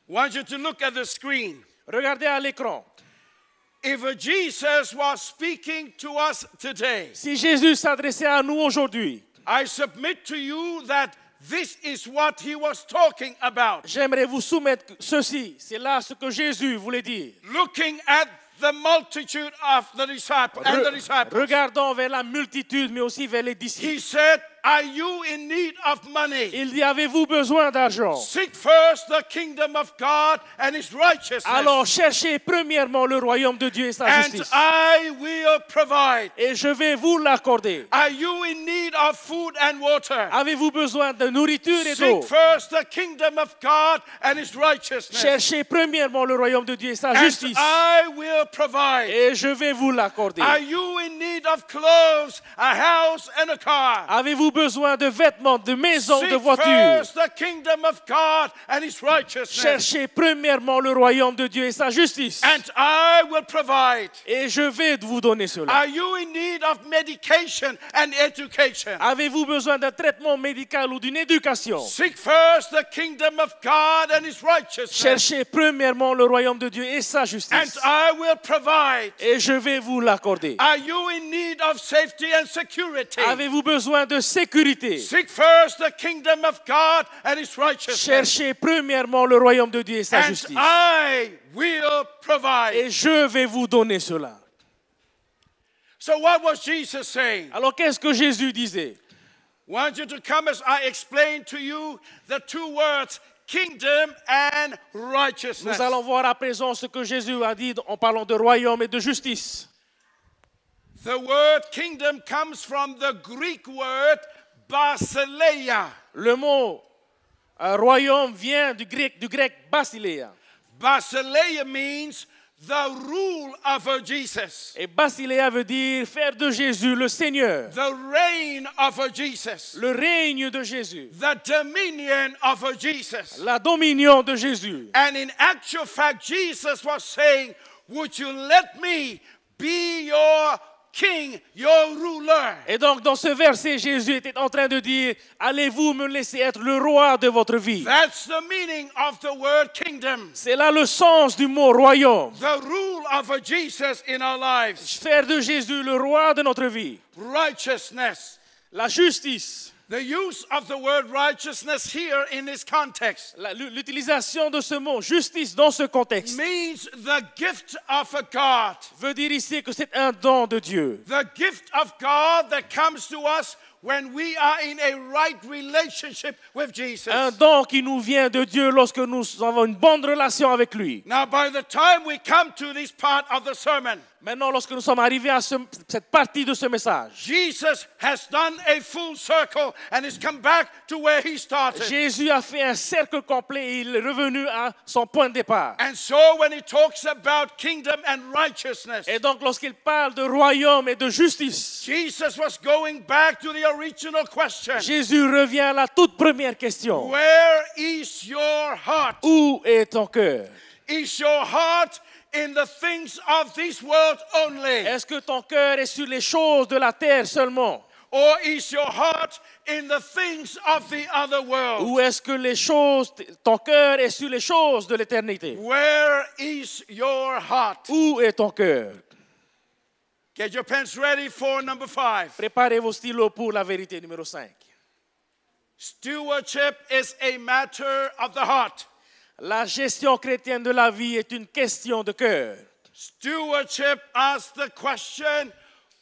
I want you to look at the screen. Regardez à l'écran. If Jesus was speaking to us today, Si Jésus s'adressait à nous aujourd'hui, I submit to you that this is what he was talking about. J'aimerais vous soumettre ceci. C'est là ce que Jésus voulait dire. Looking at the multitude of the disciples and the disciples. Regardons vers la multitude, mais aussi vers les disciples. He said, are you in need of money? Il dit, avez-vous besoin d'argent? Seek first the kingdom of God and his righteousness. Alors cherchez premièrement le royaume de Dieu et sa And justice. I will provide. Et je vais vous l'accorder. Are you in need of food and water? Avez-vous besoin de nourriture et Seek d'eau? first the kingdom of God and his righteousness. Cherchez premièrement le royaume de Dieu et sa And justice. I will provide. Et je vais vous l'accorder. Are you in need of clothes, a house and a car? Avez-vous besoin de vêtements, de maisons, de Seek voitures? first the kingdom of God and his righteousness. Cherchez premièrement le royaume de Dieu et sa justice. And I will provide. Et je vais vous donner cela. Are you in need of medication and education? Avez-vous besoin d'un traitement médical ou d'une éducation? Seek first the kingdom of God and his righteousness. Cherchez premièrement le royaume de Dieu et sa And justice. I will provide. Et je vais vous l'accorder. Are you in need of safety and security? Avez-vous besoin de sécurité? Seek first the kingdom of God and his righteousness. Cherchez premièrement le royaume de Dieu et sa And justice. I will provide. Et je vais vous donner cela. So what was Jesus saying? Alors qu'est-ce que Jésus disait? I want you to come as I explain to you the two words, kingdom and righteousness. Nous allons voir à présent ce que Jésus a dit en parlant de royaume et de justice. The word kingdom comes from the Greek word basileia. Le mot royaume vient du grec basileia. Basileia means the rule of Jesus. Et basileia veut dire faire de Jésus le Seigneur, The reign of Jesus. le règne de Jésus, The dominion of Jesus. la dominion de Jésus. And in actual fact, Jesus was saying, would you let me be your king, your ruler? Et donc dans ce verset, Jésus était en train de dire, allez-vous me laisser être le roi de votre vie? That's the meaning of the word kingdom. C'est là le sens du mot royaume. The rule of Jesus in our lives. Faire de Jésus le roi de notre vie. Righteousness. La justice. The use of the word righteousness here in this context L'utilisation de ce mot justice dans ce contexte means the gift of a God. veut dire ici que c'est un don de Dieu. The gift of God that comes to us when we are in a right relationship with Jesus. Un don qui nous vient de Dieu lorsque nous avons une bonne relation avec lui. Now, by the time we come to this part of the sermon, Maintenant, lorsque nous sommes arrivés à cette partie de ce message, Jesus has done a full circle and has come back to where he started. Jésus a fait un cercle complet et il est revenu à son point de départ. And so when he talks about kingdom and righteousness, Et donc, lorsqu'il parle de royaume et de justice, Jesus was going back to the original question. Jésus revient à la toute première question. Where is your heart? Où est ton cœur? Is your heart in the things of this world only? Est-ce que ton cœur est sur les choses de la terre seulement? Or is your heart in the things of the other world? Ou est-ce que ton cœur est sur les choses de l'éternité? Where is your heart? Où est ton cœur? Get your pens ready for number 5. Préparez vos stylos pour la vérité numéro 5. Stewardship is a matter of the heart. La gestion chrétienne de la vie est une question de cœur. Stewardship asks the question,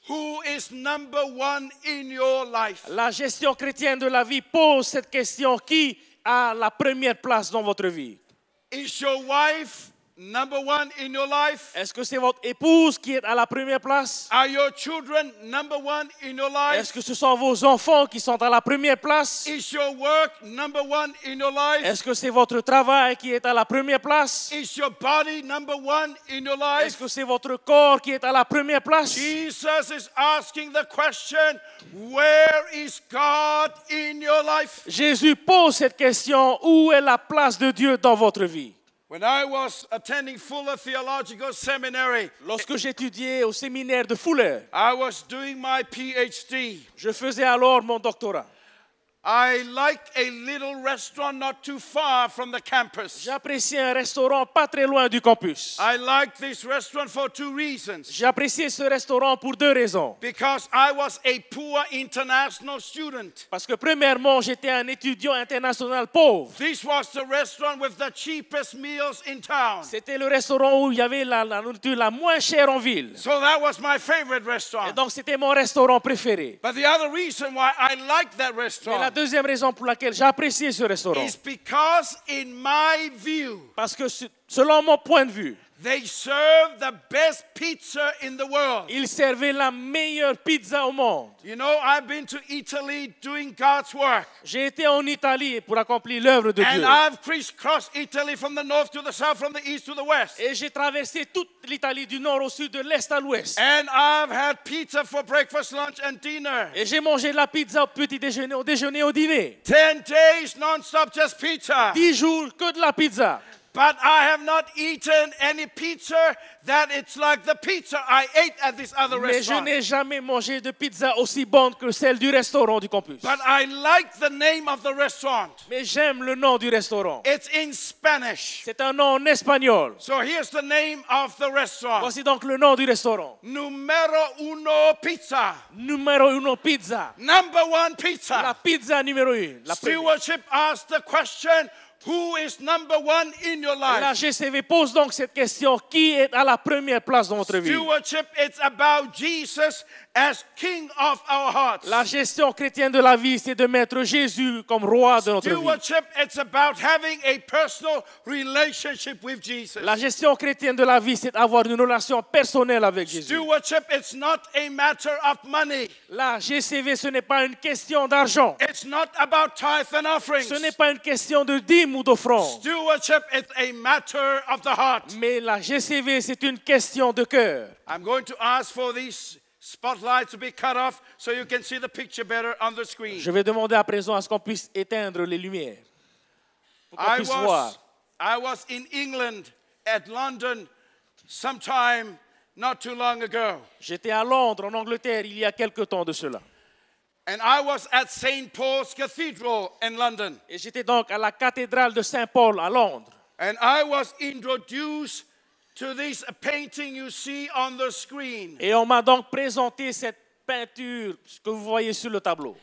who is number one in your life? La gestion chrétienne de la vie pose cette question: qui a la première place dans votre vie? Is your wife number one in your life? Est-ce que c'est votre épouse qui est à la première place? Are your children number one in your Est-ce life? que ce sont vos enfants qui sont à la première place? Is your work number one in your life? Est-ce que c'est votre travail qui est à la première place? Is your body number one in your Est-ce life? que c'est votre corps qui est à la première place? Jesus is asking the question, where is God in your life? Jésus pose cette question: où est la place de Dieu dans votre vie? When I was attending Fuller Theological Seminary, Lorsque j'étudiais au séminaire de Fuller, I was doing my PhD. je faisais alors mon doctorat. I like a little restaurant not too far from the campus. J'apprécie un restaurant pas très loin du campus. I like this restaurant for two reasons. J'apprécie ce restaurant pour deux raisons. Because I was a poor international student. Parce que premièrement, j'étais un étudiant international pauvre. This was the restaurant with the cheapest meals in town. C'était le restaurant où il y avait la nourriture la moins chère en ville. So that was my favorite Et restaurant. donc c'était mon restaurant préféré. But the other reason why I liked that Mais la restaurant deuxième raison pour laquelle j'appréciais ce restaurant, is because in my view, parce que selon mon point de vue, they serve the best pizza in the world. il servait la meilleure pizza au monde. You know, I've been to Italy doing God's work. J'ai été en Italie pour accomplir l'œuvre de And Dieu. I've crisscrossed Italy from the north to the south, from the east to the west. Et j'ai traversé toute l'Italie du nord au sud, de l'est à l'ouest. And I've had pizza for breakfast, lunch, and dinner. Et j'ai mangé de la pizza au petit déjeuner, au déjeuner, au dîner. 10 days non-stop, just pizza. 10 jours que de la pizza. But I have not eaten any pizza that it's like the pizza I ate at this other Mais je restaurant. n'ai jamais mangé de pizza aussi bonne que celle du restaurant du campus. But I like the name of the restaurant. Mais j'aime le nom du restaurant. It's in Spanish. C'est un nom en espagnol. So here's the name of the restaurant. Voici donc le nom du restaurant. Numero uno pizza. Numéro 1 pizza. Number one La pizza. pizza numéro 1. La première. Stewardship asked the question, who is number one in your La life? GCV pose donc cette question. Qui est à la première place dans votre vie? Stewardship, it's about Jesus as King of our hearts. La gestion chrétienne de la vie, c'est de mettre Jésus comme roi de notre vie. Stewardship, it's about having a personal relationship with Jesus. La gestion chrétienne de la vie, c'est d'avoir une relation personnelle avec Jésus. Stewardship, it's not a matter of money. La GCV, ce n'est pas une question d'argent. It's not about tithe and offerings. Ce n'est pas une question de dîme ou d'offrande. Stewardship, it's a matter of the heart. Mais la GCV, c'est une question de cœur. I'm going to ask for these spotlights to be cut off so you can see the picture better on the screen. Je vais demander à présent à ce qu'on puisse éteindre les lumières. Pour qu'on I puisse voir. was in England, at London, sometime not too long ago. J'étais à Londres, en Angleterre, il y a quelque temps de cela. And I was at St. Paul's Cathedral in London. Et j'étais donc à la cathédrale de Saint-Paul à Londres. And I was introduced to this painting you see on the screen. Et on m'a donc présenté cette peinture que vous voyez sur le tableau.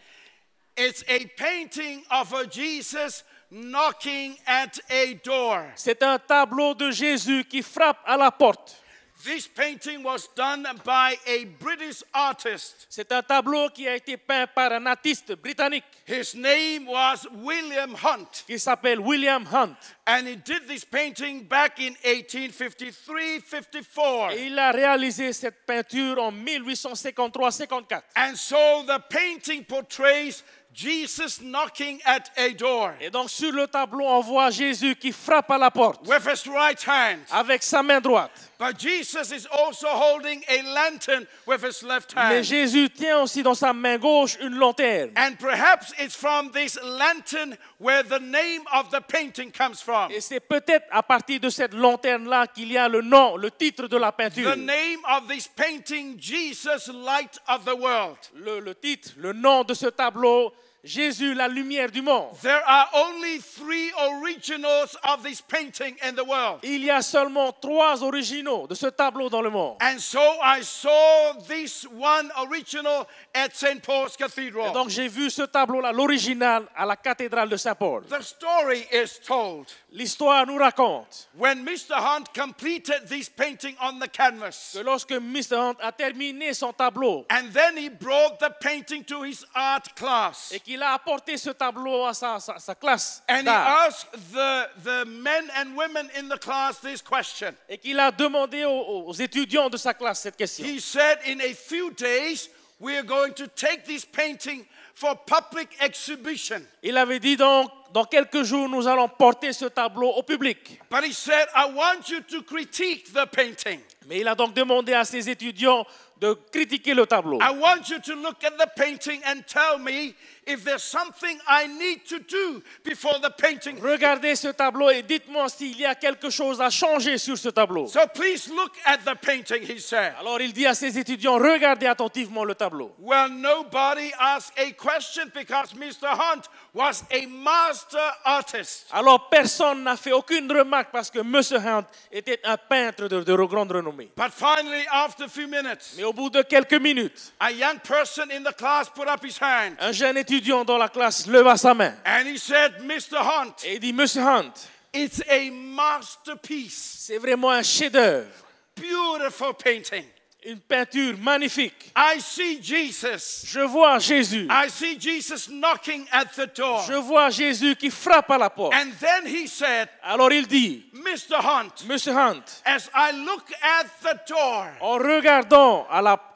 It's a painting of a Jesus knocking at a door. C'est un tableau de Jésus qui frappe à la porte. This painting was done by a British artist. C'est un tableau qui a été peint par un artiste britannique His name was William Hunt. qui s'appelle William Hunt. And he did this painting back in 1853-54. Et il a réalisé cette peinture en 1853-54. And so the painting portrays Jesus knocking at a door Et donc sur le tableau, on voit Jésus qui frappe à la porte with his right hand. avec sa main droite. But Jesus is also holding a lantern with his left Mais hand. Jésus tient aussi dans sa main gauche une lanterne. And perhaps it's from this lantern where the name of the painting comes from. Et c'est peut-être à partir de cette lanterne-là qu'il y a le nom, le titre de la peinture. The name of this painting, Jesus, Light of the World. Le titre, le nom de ce tableau, Jésus, la lumière du monde. There are only 3 originals of this painting in the world. Il y a seulement 3 originaux de ce tableau dans le monde. And so I saw this one original at St. Paul's Et Cathedral. donc j'ai vu ce tableau-là, l'original, à la cathédrale de Saint-Paul. The story is told L'histoire nous raconte when Mr. Hunt completed this painting on the canvas. que lorsque Mr. Hunt a terminé son tableau And then he brought the painting to his art class. et qu'il a apporté ce tableau à sa classe And he d'art, asked the men and women in the class this question. et qu'il a demandé aux étudiants de sa classe cette question. He said, in a few days, we are going to take this painting for public exhibition. Il avait dit donc, dans quelques jours, nous allons porter ce tableau au public. But he said, I want you to critique the painting. Mais il a donc demandé à ses étudiants de critiquer le tableau. I want you to look at the painting and tell me if there's something I need to do before the painting. Regardez ce tableau et dites-moi s'il y a quelque chose à changer sur ce tableau. So please look at the painting, he said. Alors il dit à ses étudiants, regardez attentivement le tableau. Well, nobody asked a question because Mr. Hunt was a master artist. Alors personne n'a fait aucune remarque parce que M. Hunt était un peintre de grande renommée. But finally, after a few minutes, Mais au bout de quelques minutes, a young person in the class put up his hand un jeune étudiant dans la classe leva sa main and he said, Mr. Hunt, et dit, M. Hunt, it's a masterpiece, c'est vraiment un chef-d'œuvre, beautiful painting. une peinture magnifique. I see Jesus. Je vois Jésus. I see Jesus knocking at the door. Je vois Jésus qui frappe à la porte. And then he said, Alors il dit, Mr. Hunt, M. Hunt, as I look at the door, en regardant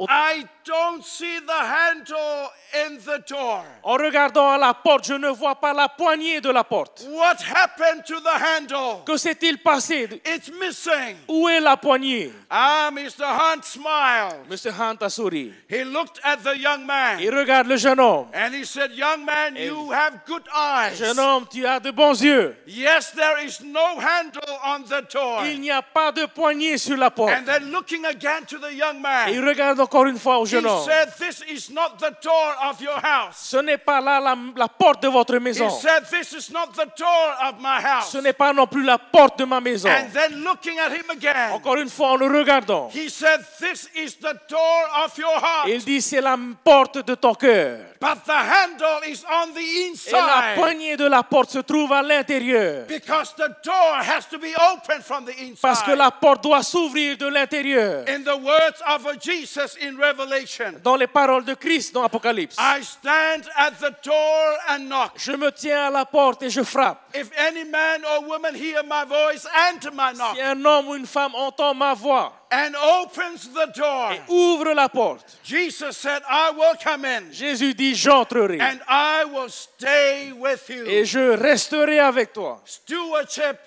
I don't see the handle in the door. en regardant à la porte, je ne vois pas la poignée de la porte. What happened to the handle? Que s'est-il passé? It's missing. Où est la poignée? Ah, Mr. Hunt smiled. M. Hunt a souri. He looked at the young man Il regarde le jeune homme. and he said, young man, you have good eyes. Jeune homme, tu as de bons yeux. Yes, there is no handle on the door. Il n'y a pas de poignée sur la porte. And then looking again to the young Et il man, regarde encore une fois au he jeune homme. said, this is not the door of your house. Ce n'est pas là la porte de votre He maison. said, this is not the door of my house. Ce n'est pas non plus la porte de ma maison. And then looking at him again, Encore une fois, en le regardant, he said, this is the door of your heart. il dit, c'est la porte de ton cœur. But the handle is on the Et la inside. poignée de la porte se trouve à l'intérieur. Because the door has to be open from the Parce que inside. la porte doit s'ouvrir de l'intérieur. In the words of Jesus in Revelation, Dans les paroles de Christ dans l'Apocalypse, I stand at the door and knock. je me tiens à la porte et je frappe. If any man or woman hear my voice, enter my knock, Si un homme ou une femme entend ma voix and opens the door, et ouvre la porte, Jesus said, I will come in Jésus dit, j'entrerai and I will stay with you. et je resterai avec toi. Stewardship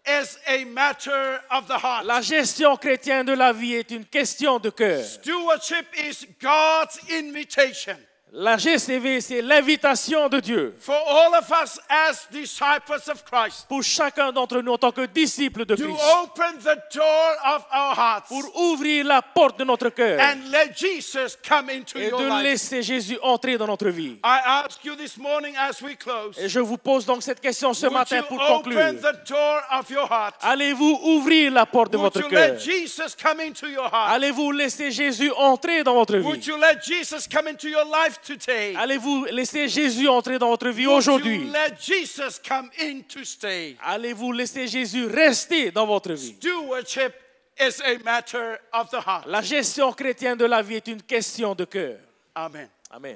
is a matter of the heart. La gestion chrétienne de la vie est une question de cœur. Stewardship is God's invitation La GCV, c'est l'invitation de Dieu for all of us as disciples of Christ pour chacun d'entre nous en tant que disciples de to Christ, open the door of our hearts pour ouvrir la porte de notre cœur and let Jesus come into et your de life. laisser Jésus entrer dans notre vie. I ask you this morning as we close, Et je vous pose donc cette question ce would matin you pour open conclure. the door of your heart? Allez-vous ouvrir la porte de Would votre you cœur? let Jesus come into your heart? Allez-vous laisser Jésus entrer dans votre Would vie? you let Jesus come into your life today? Allez-vous laisser Jésus entrer dans votre vie Would aujourd'hui? you let Jesus come in to stay? Allez-vous laisser Jésus rester dans votre vie? Stewardship is a matter of the heart. La gestion chrétienne de la vie est une question de cœur. Amen. Amen.